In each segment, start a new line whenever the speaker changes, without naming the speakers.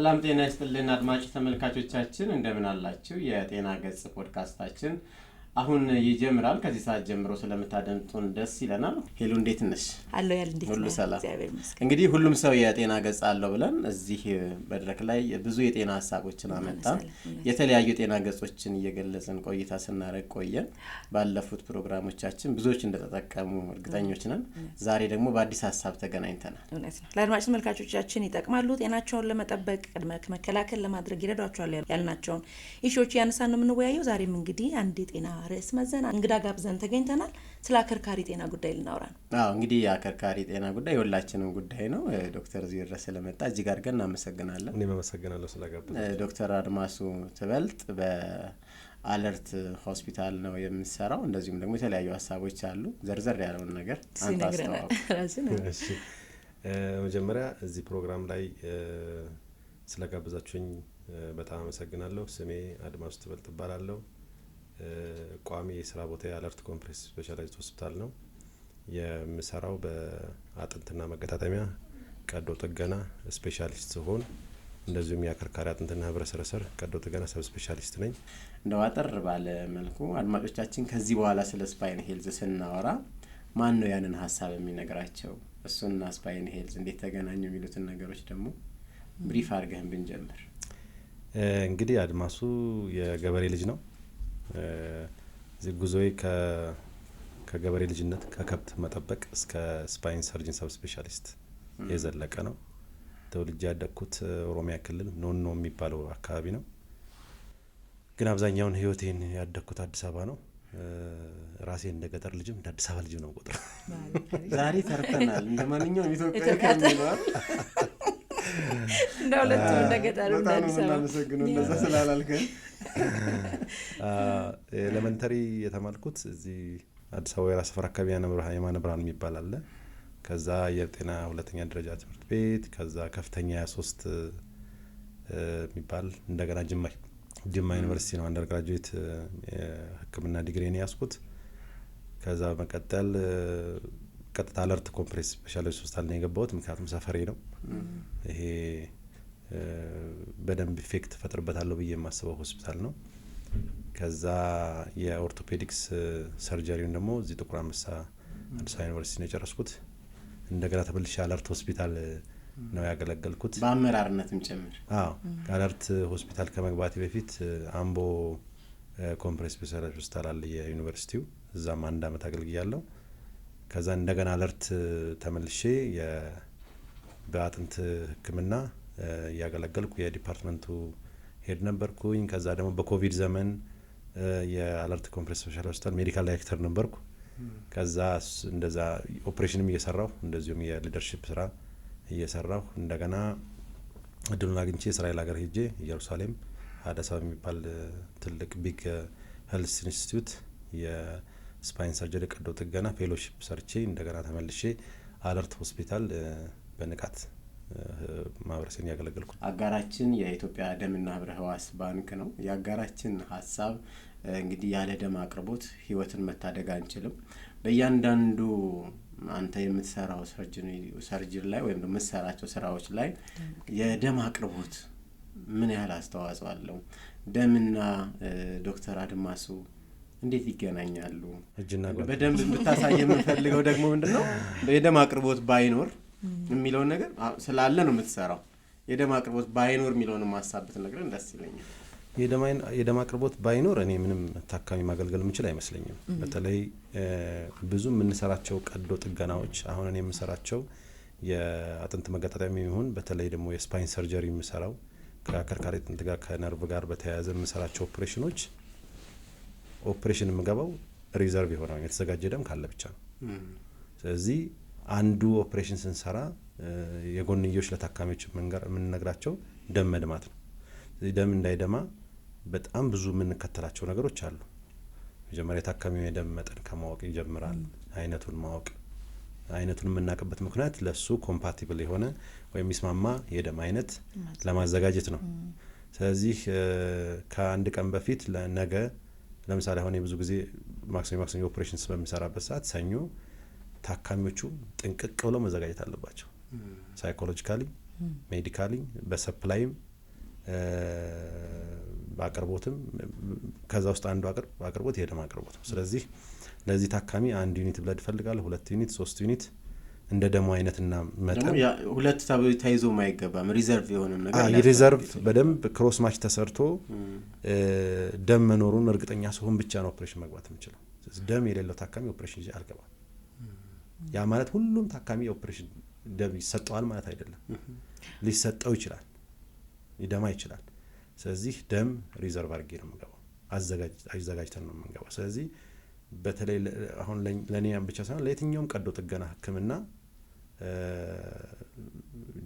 ሰላም ጤና ይስጥልን አድማጭ ተመልካቾቻችን እንደምን አላችሁ? የጤና ገጽ ፖድካስታችን አሁን ይጀምራል። ከዚህ ሰዓት ጀምሮ ስለምታደምጡን ደስ ይለናል። ሄሉ እንዴት ነሽ?
አለው ያል እንዴት
ሁሉ
ነው?
ሰላም።
እግዚአብሔር ይመስገን።
እንግዲህ ሁሉም ሰው የጤና ገጽ አለው ብለን እዚህ መድረክ ላይ ብዙ የጤና ሀሳቦችን አመጣን። የተለያዩ የጤና ገጾችን እየገለጽን ቆይታ ስናደርግ ቆየን። ባለፉት ፕሮግራሞቻችን ብዙዎች እንደተጠቀሙ እርግጠኞች ነን። ዛሬ ደግሞ በአዲስ ሀሳብ ተገናኝተናል።
እውነት ነው። ለአድማጭ ተመልካቾቻችን ይጠቅማሉ፣ ጤናቸውን ለመጠበቅ ቅድመ መከላከል ለማድረግ ይረዷቸዋል ያልናቸውን ኢሹዎች ያነሳን ነው የምንወያየው። ዛሬም እንግዲህ አንድ የጤና ርዕስ መዘን እንግዳ ጋብዘን ተገኝተናል። ስለ አከርካሪ ጤና ጉዳይ ልናወራ ነው።
እንግዲህ የአከርካሪ ጤና ጉዳይ የሁላችንም ጉዳይ ነው። ዶክተር እዚህ ድረስ ስለመጣ እጅግ አድርገን እናመሰግናለን።
እኔም አመሰግናለሁ ስለጋበዛችሁ።
ዶክተር አድማሱ ትበልጥ በአለርት ሆስፒታል ነው የምትሰራው። እንደዚሁም ደግሞ የተለያዩ ሀሳቦች አሉ። ዘርዘር ያለውን ነገር አንተ አስተዋውቅ።
እሺ፣ መጀመሪያ እዚህ ፕሮግራም ላይ ስለጋበዛችሁኝ በጣም አመሰግናለሁ። ስሜ አድማሱ ትበልጥ እባላለሁ። ቋሚ የስራ ቦታ የአለርት ኮምፕሬሄንሲቭ ስፔሻላይዝድ ሆስፒታል ነው የምሰራው። በአጥንትና መገጣጠሚያ ቀዶ ጥገና ስፔሻሊስት ሲሆን እንደዚሁም የአከርካሪ አጥንትና ህብረ ሰረሰር ቀዶ ጥገና ሰብ ስፔሻሊስት ነኝ።
እንደው አጠር ባለ መልኩ አድማጮቻችን ከዚህ በኋላ ስለ ስፓይን ሄልዝ ስናወራ ማን ነው ያንን ሀሳብ የሚነግራቸው? እሱና ስፓይን ሄልዝ እንዴት ተገናኙ የሚሉትን ነገሮች ደግሞ ብሪፍ አድርገን ብንጀምር።
እንግዲህ አድማሱ የገበሬ ልጅ ነው። እዚህ ጉዞዬ ከገበሬ ልጅነት ከከብት መጠበቅ እስከ ስፓይን ሰርጅን ሰብ ስፔሻሊስት የዘለቀ ነው። ተወልጄ ያደግኩት ኦሮሚያ ክልል ኖኖ የሚባለው አካባቢ ነው። ግን አብዛኛውን ህይወቴን ያደግኩት አዲስ አበባ ነው። ራሴ እንደ ገጠር ልጅም እንደ አዲስ አበባ ልጅ ነው ቆጥሮ
ዛሬ ተርተናል። እንደማንኛውም ኢትዮጵያዊ ከሚለዋል
እንደሁለቱም እንደ ገጠር እንደ አዲስ አበባ
እናመሰግነው እንደዛ ስላላልከን።
ኤሌመንተሪ የተማልኩት እዚህ አዲስ አበባ የራስ ሰፈር አካባቢ የማነ ብርሃን የሚባል አለ። ከዛ የጤና ሁለተኛ ደረጃ ትምህርት ቤት፣ ከዛ ከፍተኛ 23 የሚባል እንደገና ጅማ ዩኒቨርሲቲ ነው አንደር ግራጁዌት ሕክምና ዲግሪን ያስኩት። ከዛ በመቀጠል ቀጥታ አለርት ኮምፕሬሄንሲቭ ስፔሻላይዝድ ሆስፒታል ነው የገባሁት። ምክንያቱም ሰፈሬ ነው። ይሄ በደንብ ኢፌክት ፈጥርበታለሁ ብዬ የማስበው ሆስፒታል ነው። ከዛ የኦርቶፔዲክስ ሰርጀሪውን ደግሞ እዚህ ጥቁር አንበሳ አዲስ አበባ ዩኒቨርሲቲ ነው የጨረስኩት። እንደገና ተመልሼ አለርት ሆስፒታል ነው ያገለገልኩት
በአመራርነትም ጭምር።
አለርት ሆስፒታል ከመግባቴ በፊት አምቦ ኮምፕሬሄንሲቭ ስፔሻላይዝድ ሆስፒታል አለ የዩኒቨርሲቲው፣ እዛም 1 አመት አገልግያለሁ። ከዛ እንደገና አለርት ተመልሼ በአጥንት ሕክምና ያገለገልኩ የዲፓርትመንቱ ሄድ ነበርኩኝ። ከዛ ደግሞ በኮቪድ ዘመን የአለርት ኮምፕሬሄንሲቭ ስፔሻላይዝድ ሆስፒታል ሜዲካል ዳይሬክተር ነበርኩ። ከዛ እንደዛ ኦፕሬሽንም እየሰራሁ እንደዚሁም የሊደርሺፕ ስራ እየሰራሁ እንደገና እድሉን አግኝቼ እስራኤል ሀገር ሄጄ ኢየሩሳሌም አዲስ አበባ የሚባል ትልቅ ቢግ ሄልስ ኢንስቲትዩት የስፓይን ሰርጀሪ ቀዶ ጥገና ፌሎሺፕ ሰርቼ እንደገና ተመልሼ አለርት ሆስፒታል በንቃት ማህበረሰብን ያገለገልኩ።
አጋራችን የኢትዮጵያ ደምና ህብረ ህዋስ ባንክ ነው። የአጋራችን ሀሳብ እንግዲህ ያለ ደም አቅርቦት ህይወትን መታደግ አንችልም። በእያንዳንዱ አንተ የምትሰራው ሰርጀሪ ላይ ወይም ደግሞ የምትሰራቸው ስራዎች ላይ የደም አቅርቦት ምን ያህል አስተዋጽኦ አለው? ደምና ዶክተር አድማሱ እንዴት ይገናኛሉ? በደንብ ብታሳየ የምንፈልገው ደግሞ ምንድነው የደም አቅርቦት ባይኖር የሚለውን ነገር ስላለ ነው የምትሰራው። የደም አቅርቦት ባይኖር የሚለውን ማሳበት ነገር ደስ ይለኛል።
የደም አቅርቦት ባይኖር እኔ ምንም ታካሚ ማገልገል የምችል አይመስለኝም። በተለይ ብዙ የምንሰራቸው ቀዶ ጥገናዎች አሁን እኔ የምሰራቸው የአጥንት መገጣጠሚያ ይሁን በተለይ ደግሞ የስፓይን ሰርጀሪ የምሰራው ከአከርካሪ አጥንት ጋር ከነርቭ ጋር በተያያዘ የምሰራቸው ኦፕሬሽን የምገባው ሪዘርቭ የሆነው የተዘጋጀ ደም ካለ ብቻ ነው። ስለዚህ አንዱ ኦፕሬሽን ስንሰራ የጎንዮሽ ለታካሚዎች የምንነግራቸው ደም መድማት ነው። ስለዚህ ደም እንዳይደማ በጣም ብዙ የምንከተላቸው ነገሮች አሉ። መጀመሪያ የታካሚው የደም መጠን ከማወቅ ይጀምራል። አይነቱን ማወቅ፣ አይነቱን የምናውቅበት ምክንያት ለሱ ኮምፓቲብል የሆነ ወይም የሚስማማ የደም አይነት ለማዘጋጀት ነው። ስለዚህ ከአንድ ቀን በፊት ነገ ለምሳሌ አሁን ብዙ ጊዜ ማክሰኞ ኦፕሬሽንስ በሚሰራበት ሰዓት ሰኞ ታካሚዎቹ ጥንቅቅ ብለው መዘጋጀት አለባቸው። ሳይኮሎጂካሊ፣ ሜዲካሊ፣ በሰፕላይም በአቅርቦትም ከዛ ውስጥ አንዱ አቅርቦት የደም አቅርቦት ነው። ስለዚህ ለዚህ ታካሚ 1 ዩኒት ብለድ እፈልጋለሁ፣ 2 ዩኒት፣ 3 ዩኒት እንደ ደሙ አይነትና መጠን።
ሁለት ተይዞ ማይገባም ሪዘርቭ የሆነ ነገር
ሪዘርቭ በደንብ ክሮስ ማች ተሰርቶ ደም መኖሩን እርግጠኛ ሲሆን ብቻ ነው ኦፕሬሽን መግባት የምችለው። ደም የሌለው ታካሚ ኦፕሬሽን አልገባም። ያ ማለት ሁሉም ታካሚ ኦፕሬሽን ደም ይሰጠዋል ማለት አይደለም። ሊሰጠው ይችላል፣ ሊደማ ይችላል። ስለዚህ ደም ሪዘርቭ አድርጌ ነው የምንገባው፣ አዘጋጅተን ነው የምንገባው። ስለዚህ በተለይ አሁን ለእኔ ብቻ ሳይሆን ለየትኛውም ቀዶ ጥገና ሕክምና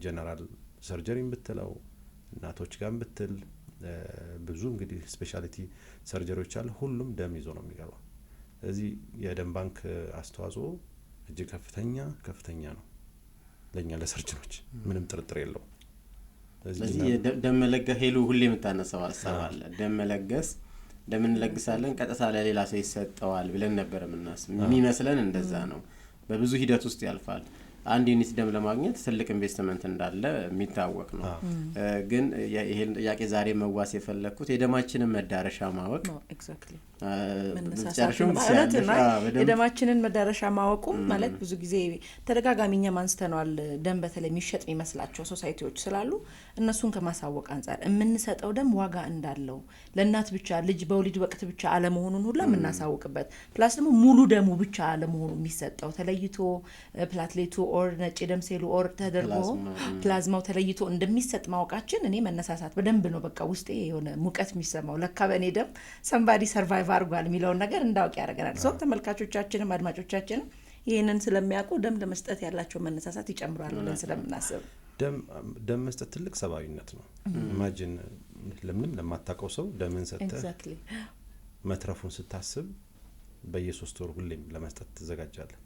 ጀነራል ሰርጀሪን ብትለው እናቶች ጋር ብትል ብዙ እንግዲህ ስፔሻሊቲ ሰርጀሪዎች አሉ። ሁሉም ደም ይዞ ነው የሚገባው። ስለዚህ የደም ባንክ አስተዋጽኦ እጅግ ከፍተኛ ነው ለኛ ለሰርጅኖች፣ ምንም ጥርጥር የለውም።
ስለዚህ ደም መለገስ ሄሉ ሁሌ የምታነሳው ሀሳብ አለ። ደም መለገስ ደም እንለግሳለን ቀጥታ ለሌላ ሰው ይሰጠዋል ብለን ነበር የምናስብ። የሚመስለን እንደዛ ነው። በብዙ ሂደት ውስጥ ያልፋል። 1 ዩኒት ደም ለማግኘት ትልቅ ኢንቨስትመንት እንዳለ የሚታወቅ ነው። ግን ይሄን ጥያቄ ዛሬ መዋስ የፈለኩት የደማችንን መዳረሻ ማወቅ
የደማችንን መዳረሻ ማወቁ ማለት ብዙ ጊዜ ተደጋጋሚኛ ማንስተናል። ደም በተለይ የሚሸጥ የሚመስላቸው ሶሳይቲዎች ስላሉ እነሱን ከማሳወቅ አንፃር የምንሰጠው ደም ዋጋ እንዳለው ለእናት ብቻ ልጅ በወሊድ ወቅት ብቻ አለመሆኑን ሁላ የምናሳውቅበት ፕላስ ደግሞ ሙሉ ደሙ ብቻ አለመሆኑ የሚሰጠው ተለይቶ ፕላትሌቱ ኦር ነጭ ደም ሴሉ ኦር ተደርጎ ፕላዝማው ተለይቶ እንደሚሰጥ ማወቃችን እኔ መነሳሳት በደንብ ነው። በቃ ውስጤ የሆነ ሙቀት የሚሰማው ለካ በእኔ ደም ሰምባዲ ሰርቫይቭ አድርጓል የሚለውን ነገር እንዳውቅ ያደርገናል። ሰው ተመልካቾቻችንም አድማጮቻችንም ይህንን ስለሚያውቁ ደም ለመስጠት ያላቸው መነሳሳት ይጨምራል ብለን ስለምናስብ
ደም መስጠት ትልቅ ሰብአዊነት ነው። ኢማጂን ለምንም ለማታውቀው ሰው ደምን ሰጥተህ መትረፉን ስታስብ በየ3 ወር ሁሌም ለመስጠት ትዘጋጃለህ።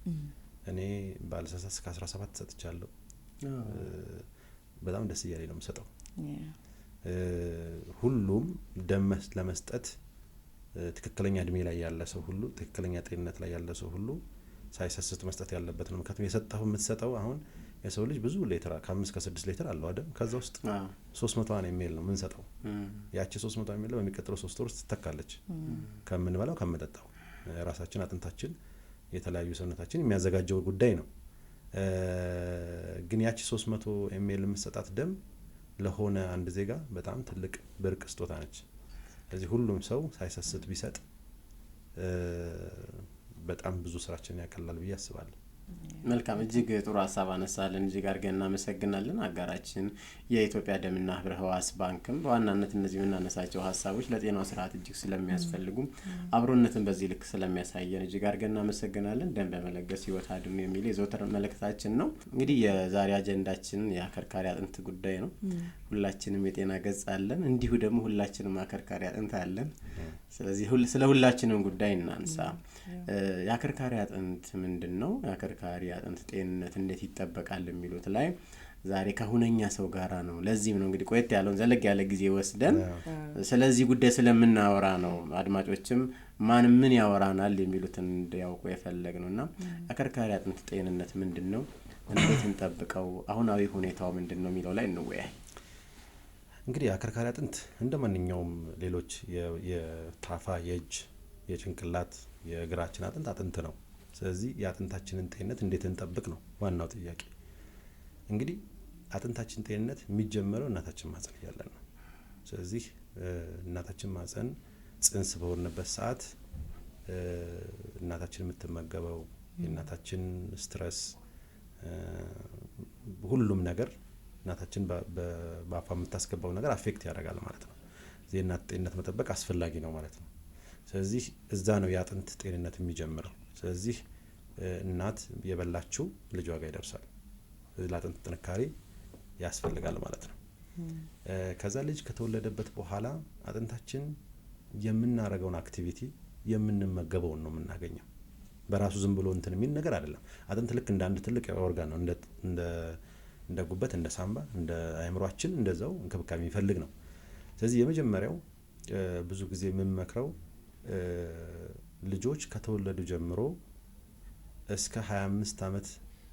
እኔ ባለሳሳት እስከ 17 ሰጥቻለሁ። በጣም ደስ እያለኝ ነው የምሰጠው። ሁሉም ደም ለመስጠት ትክክለኛ እድሜ ላይ ያለ ሰው ሁሉ፣ ትክክለኛ ጤንነት ላይ ያለ ሰው ሁሉ ሳይሰስት መስጠት ያለበት ነው። ምክንያቱም የምትሰጠው አሁን የሰው ልጅ ብዙ ሊትር ከ5 እስከ 6 ሊትር አለው አይደል? ከዛ ውስጥ 300 ml ነው የምንሰጠው። ያቺ 300 ml በሚቀጥለው 3 ወር ውስጥ ትተካለች ከምንበላው ከምንጠጣው። ራሳችን አጥንታችን የተለያዩ ሰውነታችን የሚያዘጋጀው ጉዳይ ነው። ግን ያቺ 300 ml የምትሰጣት ደም ለሆነ አንድ ዜጋ በጣም ትልቅ ብርቅ ስጦታ ነች። ስለዚህ ሁሉም ሰው ሳይሰስት ቢሰጥ በጣም ብዙ ስራችን ያቀላል ብዬ አስባለሁ።
መልካም፣ እጅግ ጥሩ ሀሳብ አነሳለን። እጅግ አድርገን እናመሰግናለን። አጋራችን የኢትዮጵያ ደምና ህብረ ህዋስ ባንክም በዋናነት እነዚህ የምናነሳቸው ሀሳቦች ለጤናው ስርዓት እጅግ ስለሚያስፈልጉ አብሮነትን በዚህ ልክ ስለሚያሳየን እጅግ አድርገን እናመሰግናለን። ደም በመለገስ ህይወት አድኑ የሚል የዘወትር መልእክታችን ነው። እንግዲህ የዛሬ አጀንዳችን የአከርካሪ አጥንት ጉዳይ ነው። ሁላችንም የጤና ገጽ አለን፣ እንዲሁ ደግሞ ሁላችንም አከርካሪ አጥንት አለን። ስለዚህ ስለ ሁላችንም ጉዳይ እናንሳ። የአከርካሪ አጥንት ምንድነው? የአከርካሪ አጥንት ጤንነት እንዴት ይጠበቃል የሚሉት ላይ ዛሬ ከሁነኛ ሰው ጋራ ነው። ለዚህም ነው እንግዲህ ቆየት ያለውን ዘለግ ያለ ጊዜ ወስደን ስለዚህ ጉዳይ ስለምናወራ ነው አድማጮችም ምን ያወራናል የሚሉትን እንዲያውቁ የፈለግነውና አከርካሪ አጥንት ጤንነት ምንድነው? እንዴት እንጠብቀው? አሁናዊ ሁኔታው ምንድነው የሚለው ላይ እንወያይ።
እንግዲህ አከርካሪ አጥንት እንደማንኛውም ሌሎች የታፋ፣ የእጅ፣ የጭንቅላት፣ የእግራችን አጥንት ነው። ስለዚህ የአጥንታችንን ጤንነት እንዴት እንጠብቅ ነው ዋናው ጥያቄ። እንግዲህ አጥንታችን ጤንነት የሚጀመረው እናታችን ማህፀን እያለን ነው። ስለዚህ እናታችን ማህፀን ጽንስ በሆነበት ሰዓት እናታችን የምትመገበው የእናታችን ስትረስ፣ ሁሉም ነገር እናታችን በአፋ የምታስገባው ነገር አፌክት ያደርጋል ማለት ነው። የእናት ጤንነት መጠበቅ አስፈላጊ ነው ማለት ነው። ስለዚህ እዛ ነው የአጥንት ጤንነት የሚጀምረው። ስለዚህ እናት የበላችው ልጇ ጋር ይደርሳል። ለአጥንት ጥንካሬ ያስፈልጋል ማለት ነው። ከዛ ልጅ ከተወለደበት በኋላ አጥንታችን የምናረገውን አክቲቪቲ የምንመገበውን ነው የምናገኘው። በራሱ ዝም ብሎ እንትን የሚል ነገር አይደለም። አጥንት ልክ እንደ አንድ ትልቅ ኦርጋን ነው። እንደ ጉበት፣ እንደ ሳምባ፣ እንደ አእምሯችን እንደዛው እንክብካቤ የሚፈልግ ነው። ስለዚህ የመጀመሪያው ብዙ ጊዜ የምንመክረው ልጆች ከተወለዱ ጀምሮ እስከ 25 ዓመት፣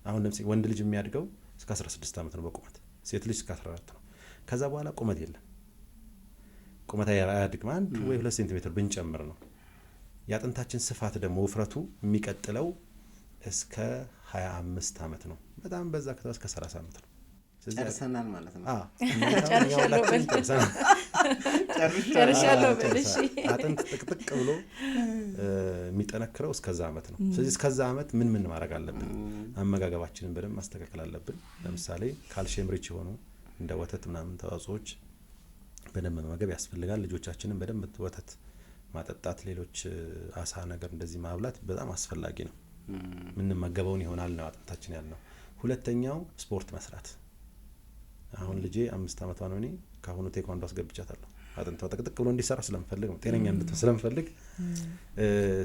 አሁን ለምሳሌ ወንድ ልጅ የሚያድገው እስከ 16 ዓመት ነው በቁመት፣ ሴት ልጅ እስከ 14 ነው። ከዛ በኋላ ቁመት የለም። ቁመት አያድግም። 1 ወይ 2 ሴንቲሜትር ብንጨምር ነው። የአጥንታችን ስፋት ደግሞ ውፍረቱ የሚቀጥለው እስከ 25 ዓመት ነው። በጣም በዛ ከተባለ እስከ 30 ዓመት ነው።
ጨርሰናል ማለት ነው።
ጨርሻለሁ።
አጥንት ጥቅጥቅ ብሎ የሚጠነክረው እስከዛ ዓመት ነው። ስለዚህ እስከዛ ዓመት ምን ማድረግ አለብን? አመጋገባችንን በደንብ ማስተካከል አለብን። ለምሳሌ ካልሲየም ሪች የሆኑ እንደ ወተት ምናምን ተዋጽኦዎች በደንብ መመገብ ያስፈልጋል። ልጆቻችንን በደንብ ወተት ማጠጣት፣ ሌሎች አሳ ነገር እንደዚህ ማብላት በጣም አስፈላጊ ነው። ምንመገበውን ይሆናል ነው አጥንታችን ያልነው። ሁለተኛው ስፖርት መስራት። አሁን ልጄ 5 ዓመቷ ነው። እኔ ካሁኑ ቴኳንዶ አስገብቻታለሁ። አጥንቷ ጥቅጥቅ ብሎ እንዲሰራ ስለምፈልግ ነው፣ ጤነኛ እንድትሆን ስለምፈልግ።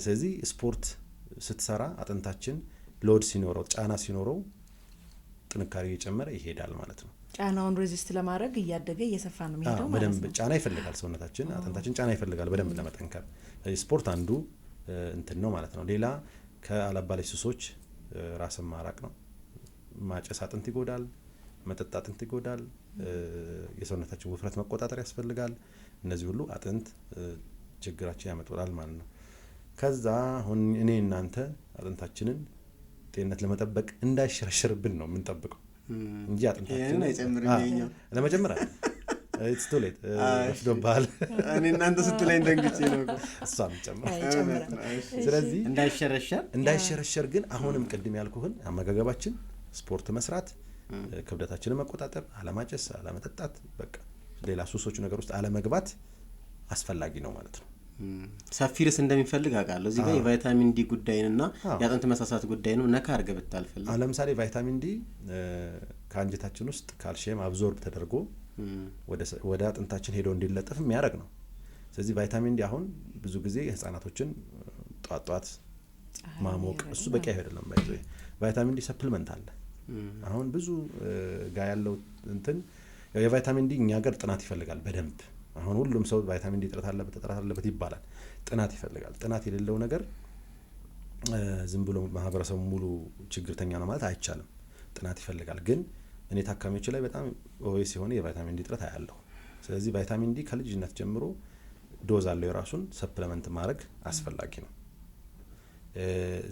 ስለዚህ ስፖርት ስትሰራ አጥንታችን ሎድ ሲኖረው፣ ጫና ሲኖረው ጥንካሬ እየጨመረ ይሄዳል ማለት ነው።
ጫናውን ሬዚስት ለማድረግ እያደገ እየሰፋ ነው የሚሄደው ማለት ነው።
በደንብ ጫና ይፈልጋል ሰውነታችን፣ አጥንታችን ጫና ይፈልጋል በደንብ ለመጠንከር። ስፖርት አንዱ እንትን ነው ማለት ነው። ሌላ ከአላባላይ ሱሶች ራስን ማራቅ ነው። ማጨስ አጥንት ይጎዳል፣ መጠጥ አጥንት ይጎዳል፣ የሰውነታችን ውፍረት መቆጣጠር ያስፈልጋል። እነዚህ ሁሉ አጥንት ችግራችን ያመጣል ማለት ነው። ከዛ አሁን እኔ እናንተ አጥንታችንን ጤንነት ለመጠበቅ እንዳይሸረሸርብን ነው የምንጠብቀው እንጂ አጥንታችንን ለመጀመሪያ ኢትስ ቱ ሌት ወስዶብሃል።
እኔ እናንተ ስትለኝ ደንግጬ ነው
እሷም ጨምራ። ስለዚህ እንዳይሸረሸር ግን አሁንም ቅድም ያልኩህን አመጋገባችን፣ ስፖርት መስራት፣ ክብደታችንን መቆጣጠር፣ አለማጨስ፣ አለመጠጣት፣ በቃ ሌላ ሱሶቹ ነገር ውስጥ አለመግባት አስፈላጊ ነው ማለት ነው።
ሰፊ ርዕስ እንደሚፈልግ አውቃለሁ። እዚህ ጋር የቫይታሚን ዲ ጉዳይንና የአጥንት መሳሳት ጉዳይን ነካ አድርገህ ብታልፈልግ።
ለምሳሌ ቫይታሚን ዲ ከአንጀታችን ውስጥ ካልሲየም አብዞርብ ተደርጎ ወደ አጥንታችን ሄዶ እንዲለጠፍ የሚያደርግ ነው። ስለዚህ ቫይታሚን ዲ አሁን ብዙ ጊዜ ህጻናቶችን ጧት ማሞቅ እሱ በቂ አይደለም። ቫይታሚን ዲ ሰፕሊመንት አለ። አሁን ብዙ ጋር ያለው እንትን የቫይታሚን ዲ እኛ ሀገር ጥናት ይፈልጋል በደንብ። አሁን ሁሉም ሰው ቫይታሚን ዲ እጥረት አለበት ይባላል። ጥናት ይፈልጋል። ጥናት የሌለው ነገር ዝም ብሎ ማህበረሰቡ ሙሉ ችግርተኛ ነው ማለት አይቻልም። ጥናት ይፈልጋል። ግን እኔ ታካሚዎች ላይ በጣም ኦቬስ የሆነ የቫይታሚን ዲ እጥረት አያለሁ። ስለዚህ ቫይታሚን ዲ ከልጅነት ጀምሮ ዶዝ አለው የራሱን ሰፕሊመንት ማድረግ አስፈላጊ ነው።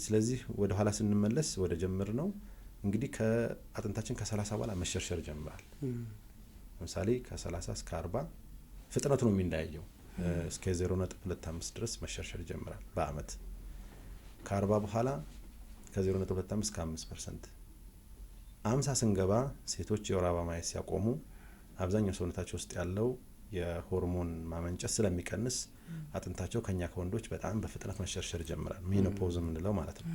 ስለዚህ ወደ ኋላ ስንመለስ ወደ ጀምር ነው እንግዲህ ከአጥንታችን ከ30 በኋላ መሸርሸር ጀምራል። ለምሳሌ ከ30 እስከ 40 ፍጥነቱ ነው የሚለያየው። እስከ 0.25 ድረስ መሸርሸር ይጀምራል በአመት። ከ40 በኋላ ከ0.25 እስከ 5%። 50 ስንገባ ሴቶች የወር አበባ ማየት ሲያቆሙ አብዛኛው ሰውነታቸው ውስጥ ያለው የሆርሞን ማመንጨት ስለሚቀንስ አጥንታቸው ከኛ ከወንዶች በጣም በፍጥነት መሸርሸር ይጀምራል። ሜኖፖዝ የምንለው ማለት ነው።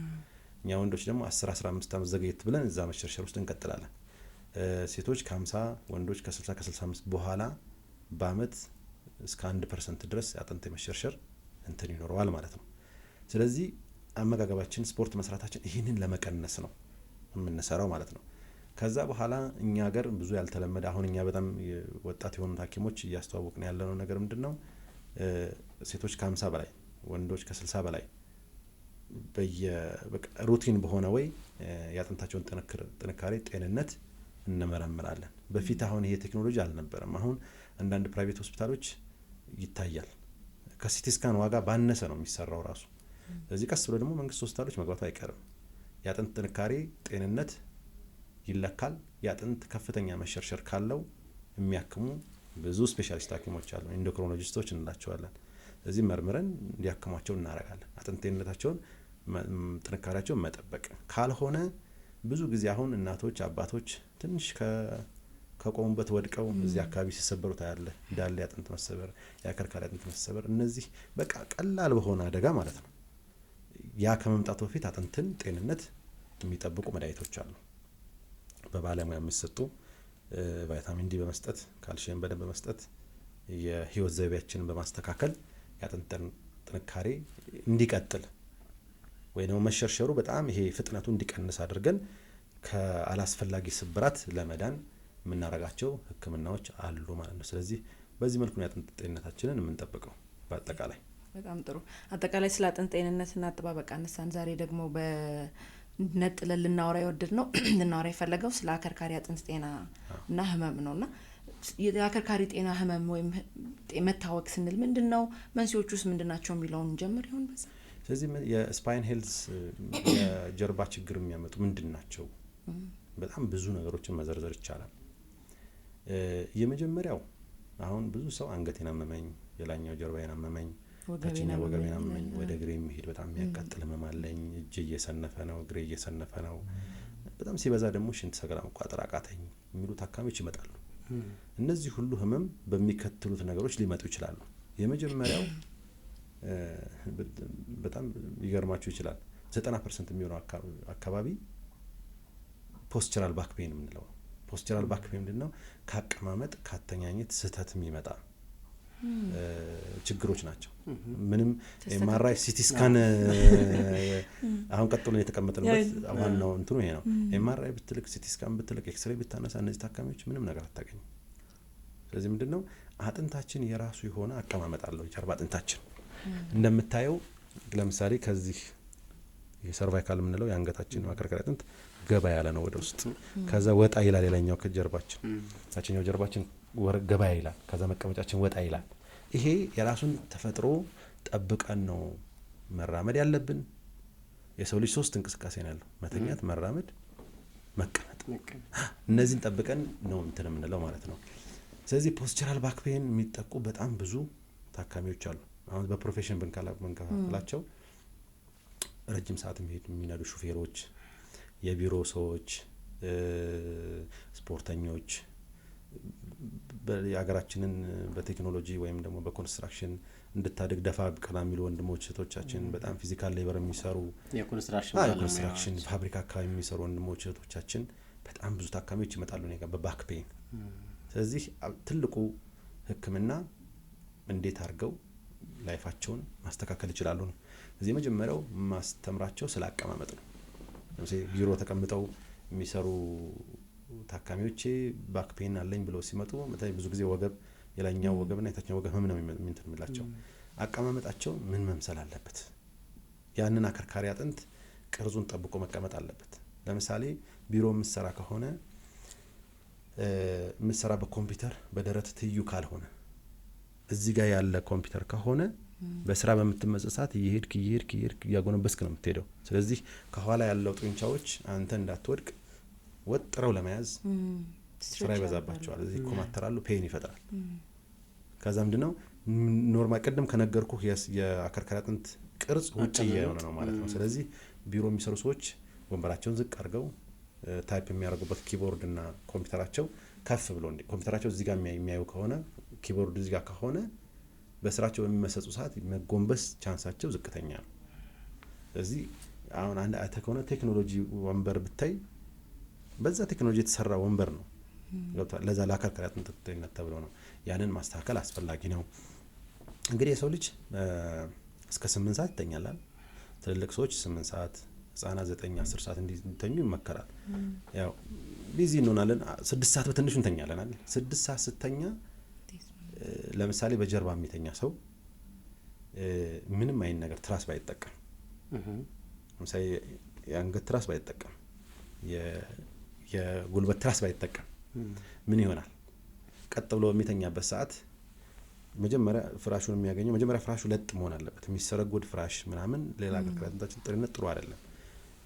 እኛ ወንዶች ደግሞ 10-15 ዓመት ዘገየት ብለን እዛ መሸርሸር ውስጥ እንቀጥላለን። ሴቶች ከ50 ወንዶች ከ60 ከ65 በኋላ በአመት እስከ 1% ድረስ አጥንት የመሸርሸር እንትን ይኖረዋል ማለት ነው። ስለዚህ አመጋገባችን፣ ስፖርት መስራታችን ይህንን ለመቀነስ ነው የምንሰራው ማለት ነው። ከዛ በኋላ እኛ ሀገር ብዙ ያልተለመደ አሁን እኛ በጣም ወጣት የሆኑ ሐኪሞች እያስተዋወቅን ያለነው ነገር ምንድነው? ሴቶች ከ50 በላይ ወንዶች ከ60 በላይ ሩቲን በሆነ ወይ ያጥንታቸውን ጥንካሬ፣ ጤንነት እንመረምራለን። በፊት አሁን ይሄ ቴክኖሎጂ አልነበረም። አሁን አንዳንድ ፕራይቬት ሆስፒታሎች ይታያል። ከሲቲ ስካን ዋጋ ባነሰ ነው የሚሰራው ራሱ። ስለዚህ ቀስ ብሎ ደግሞ መንግስት ሆስፒታሎች መግባቱ አይቀርም። የአጥንት ጥንካሬ፣ ጤንነት ይለካል። የአጥንት ከፍተኛ መሸርሸር ካለው የሚያክሙ ብዙ ስፔሻሊስት ሐኪሞች አሉ፣ ኢንዶክሪኖሎጂስቶች እንላቸዋለን። ስለዚህ መርምረን እንዲያክሟቸው እናደርጋለን። አጥንት ጤንነታቸውን፣ ጥንካሬያቸውን መጠበቅ ካልሆነ ብዙ ጊዜ አሁን እናቶች፣ አባቶች ትንሽ ከቆሙበት ወድቀው እዚህ አካባቢ ሲሰበሩ ታያለ። ዳሌ አጥንት መሰበር፣ የአከርካሪ አጥንት መሰበር፣ እነዚህ በቃ ቀላል በሆነ አደጋ ማለት ነው። ያ ከመምጣቱ በፊት አጥንትን ጤንነት የሚጠብቁ መድኃኒቶች አሉ በባለሙያ የሚሰጡ። ቫይታሚን ዲ በመስጠት ካልሲየም በደንብ በመስጠት የህይወት ዘይቤያችንን በማስተካከል የአጥንት ጥንካሬ እንዲቀጥል ወይ ደግሞ መሸርሸሩ በጣም ይሄ ፍጥነቱ እንዲቀንስ አድርገን ከአላስፈላጊ ስብራት ለመዳን የምናረጋቸው ህክምናዎች አሉ ማለት ነው። ስለዚህ በዚህ መልኩ ነው የአጥንት ጤንነታችንን የምንጠብቀው። በአጠቃላይ
በጣም ጥሩ። አጠቃላይ ስለ አጥንት ጤንነትና አጠባበቅ አነሳን። ዛሬ ደግሞ በነጥለን ልናወራ የወደድ ነው ልናወራ የፈለገው ስለ አከርካሪ አጥንት ጤና እና ህመም ነውና የአከርካሪ ጤና ህመም ወይም መታወክ ስንል ምንድነው መንስኤዎቹስ ምንድናቸው የሚለውን ጀምር ይሁን በዛ።
ስለዚህ የስፓይን ሄልዝ የጀርባ ችግር የሚያመጡ ምንድናቸው? በጣም ብዙ ነገሮችን መዘርዘር ይቻላል። የመጀመሪያው አሁን ብዙ ሰው አንገቴን አመመኝ፣ የላኛው ጀርባዬን አመመኝ፣ ታችኛው ወገቤን አመመኝ፣ ወደ እግሬ መሄድ በጣም የሚያቃጥል ህመም አለኝ፣ እጄ እየሰነፈ ነው፣ እግሬ እየሰነፈ ነው፣ በጣም ሲበዛ ደግሞ ሽንት ሰገራ መቋጠር አቃተኝ የሚሉ ታካሚዎች ይመጣሉ። እነዚህ ሁሉ ህመም በሚከተሉት ነገሮች ሊመጡ ይችላሉ። የመጀመሪያው በጣም ይገርማችሁ ይችላል 90% የሚሆነው አካባቢ ፖስቸራል ባክ ፔን የምንለው። ፖስቸራል ባክ ፔን ምንድነው? ካቀማመጥ ካተኛኘት ስህተት የሚመጣ ችግሮች ናቸው። ምንም ኤምአርአይ ሲቲ ስካን አሁን ቀጥሎ የተቀመጠበት ዋናው እንትኑ ይሄ ነው። ኤምአርአይ ብትልክ ሲቲ ስካን ብትልክ ኤክስሬይ ብታነሳ እነዚህ ታካሚዎች ምንም ነገር አታገኙ። ስለዚህ ምንድነው አጥንታችን የራሱ የሆነ አቀማመጥ አለው። ጀርባ አጥንታችን እንደምታየው ለምሳሌ ከዚህ የሰርቫይካል የምንለው የአንገታችን ማከርከሪያ አጥንት ገባ ያለ ነው ወደ ውስጥ፣ ከዛ ወጣ ይላል የላኛው ከጀርባችን፣ ታችኛው ጀርባችን ገባ ይላል፣ ከዛ መቀመጫችን ወጣ ይላል። ይሄ የራሱን ተፈጥሮ ጠብቀን ነው መራመድ ያለብን። የሰው ልጅ 3 እንቅስቃሴ ነው ያለው፣ መተኛት፣ መራመድ፣ መቀመጥ። እነዚህን ጠብቀን ነው እንትን የምንለው ማለት ነው። ስለዚህ ፖስቸራል ባክ ፔን የሚጠቁ በጣም ብዙ ታካሚዎች አሉ። አሁን በፕሮፌሽን ብንከፋፍላቸው ረጅም ሰዓት የሚነዱ ሹፌሮች፣ የቢሮ ሰዎች፣ ስፖርተኞች፣ የሀገራችንን በቴክኖሎጂ ወይም ደግሞ በኮንስትራክሽን እንድታድግ ደፋ ቀና የሚሉ ወንድሞች እህቶቻችን፣ በጣም ፊዚካል ሌበር የሚሰሩ የኮንስትራክሽን ፋብሪካ አካባቢ የሚሰሩ ወንድሞች እህቶቻችን በጣም ብዙ ታካሚዎች ይመጣሉ እኔ ጋር በባክ ፔን። ስለዚህ ትልቁ ሕክምና እንዴት አድርገው ላይፋቸውን ማስተካከል ይችላሉ ነው። እዚህ የመጀመሪያው ማስተምራቸው ስለ አቀማመጥ ነው። ለምሳሌ ቢሮ ተቀምጠው የሚሰሩ ታካሚዎች ባክ ፔን አለኝ ብለው ሲመጡ ብዙ ጊዜ ወገብ፣ የላኛው ወገብና የታችኛው ወገብ ህመም ነው የሚላቸው። አቀማመጣቸው ምን መምሰል አለበት? ያንን አከርካሪ አጥንት ቅርጹን ጠብቆ መቀመጥ አለበት። ለምሳሌ ቢሮ የምትሰራ ከሆነ የምትሰራበት ኮምፒውተር በደረት ትይዩ ካልሆነ እዚህ ጋር ያለ ኮምፒውተር ከሆነ በስራ በምትመሰሳት እየሄድክ እያጎነበስክ ነው የምትሄደው። ስለዚህ ከኋላ ያለው ጡንቻዎች አንተ እንዳትወድቅ ወጥረው ለመያዝ ስራ ይበዛባቸዋል። እዚህ ኮማተራሉ፣ ፔን ይፈጥራል። ከዛ ምንድነው ኖርማል ቀደም ከነገርኩ የአከርካሪ አጥንት ቅርጽ ውጪ የሆነ ነው ማለት ነው። ስለዚህ ቢሮ የሚሰሩ ሰዎች ወንበራቸውን ዝቅ አድርገው ታይፕ የሚያደርጉበት ኪቦርድ እና ኮምፒውተራቸው ከፍ ብሎ ኮምፒውተራቸው እዚህ ጋር የሚያዩ ከሆነ ኪቦርድ እዚህ ጋር ከሆነ በስራቸው በሚመሰጡ ሰዓት መጎንበስ ቻንሳቸው ዝቅተኛ ነው። ስለዚህ አሁን አንድ አይተ ከሆነ ቴክኖሎጂ ወንበር ብታይ በዛ ቴክኖሎጂ የተሰራ ወንበር ነው። ለዛ ለአከርካሪ አጥንት ጤንነት ተብሎ ነው። ያንን ማስተካከል አስፈላጊ ነው። እንግዲህ የሰው ልጅ እስከ 8 ሰዓት ይተኛል። ትልልቅ ሰዎች 8 ሰዓት፣ ህጻናት 9 10 ሰዓት እንዲተኙ ይመከራል። ያው ቢዚ እንሆናለን። 6 ሰዓት በትንሹ እንተኛለን አይደል? 6 ሰዓት ስተኛ ለምሳሌ በጀርባ የሚተኛ ሰው ምንም አይነት ነገር ትራስ ባይጠቀም፣ ለምሳሌ የአንገት ትራስ ባይጠቀም፣ የጉልበት ትራስ ባይጠቀም ምን ይሆናል? ቀጥ ብሎ የሚተኛበት ሰዓት መጀመሪያ ፍራሹን የሚያገኘው መጀመሪያ ፍራሹ ለጥ መሆን አለበት። የሚሰረጎድ ፍራሽ ምናምን ሌላ አከርካሪ አጥንታችን ጤንነት ጥሩ አይደለም።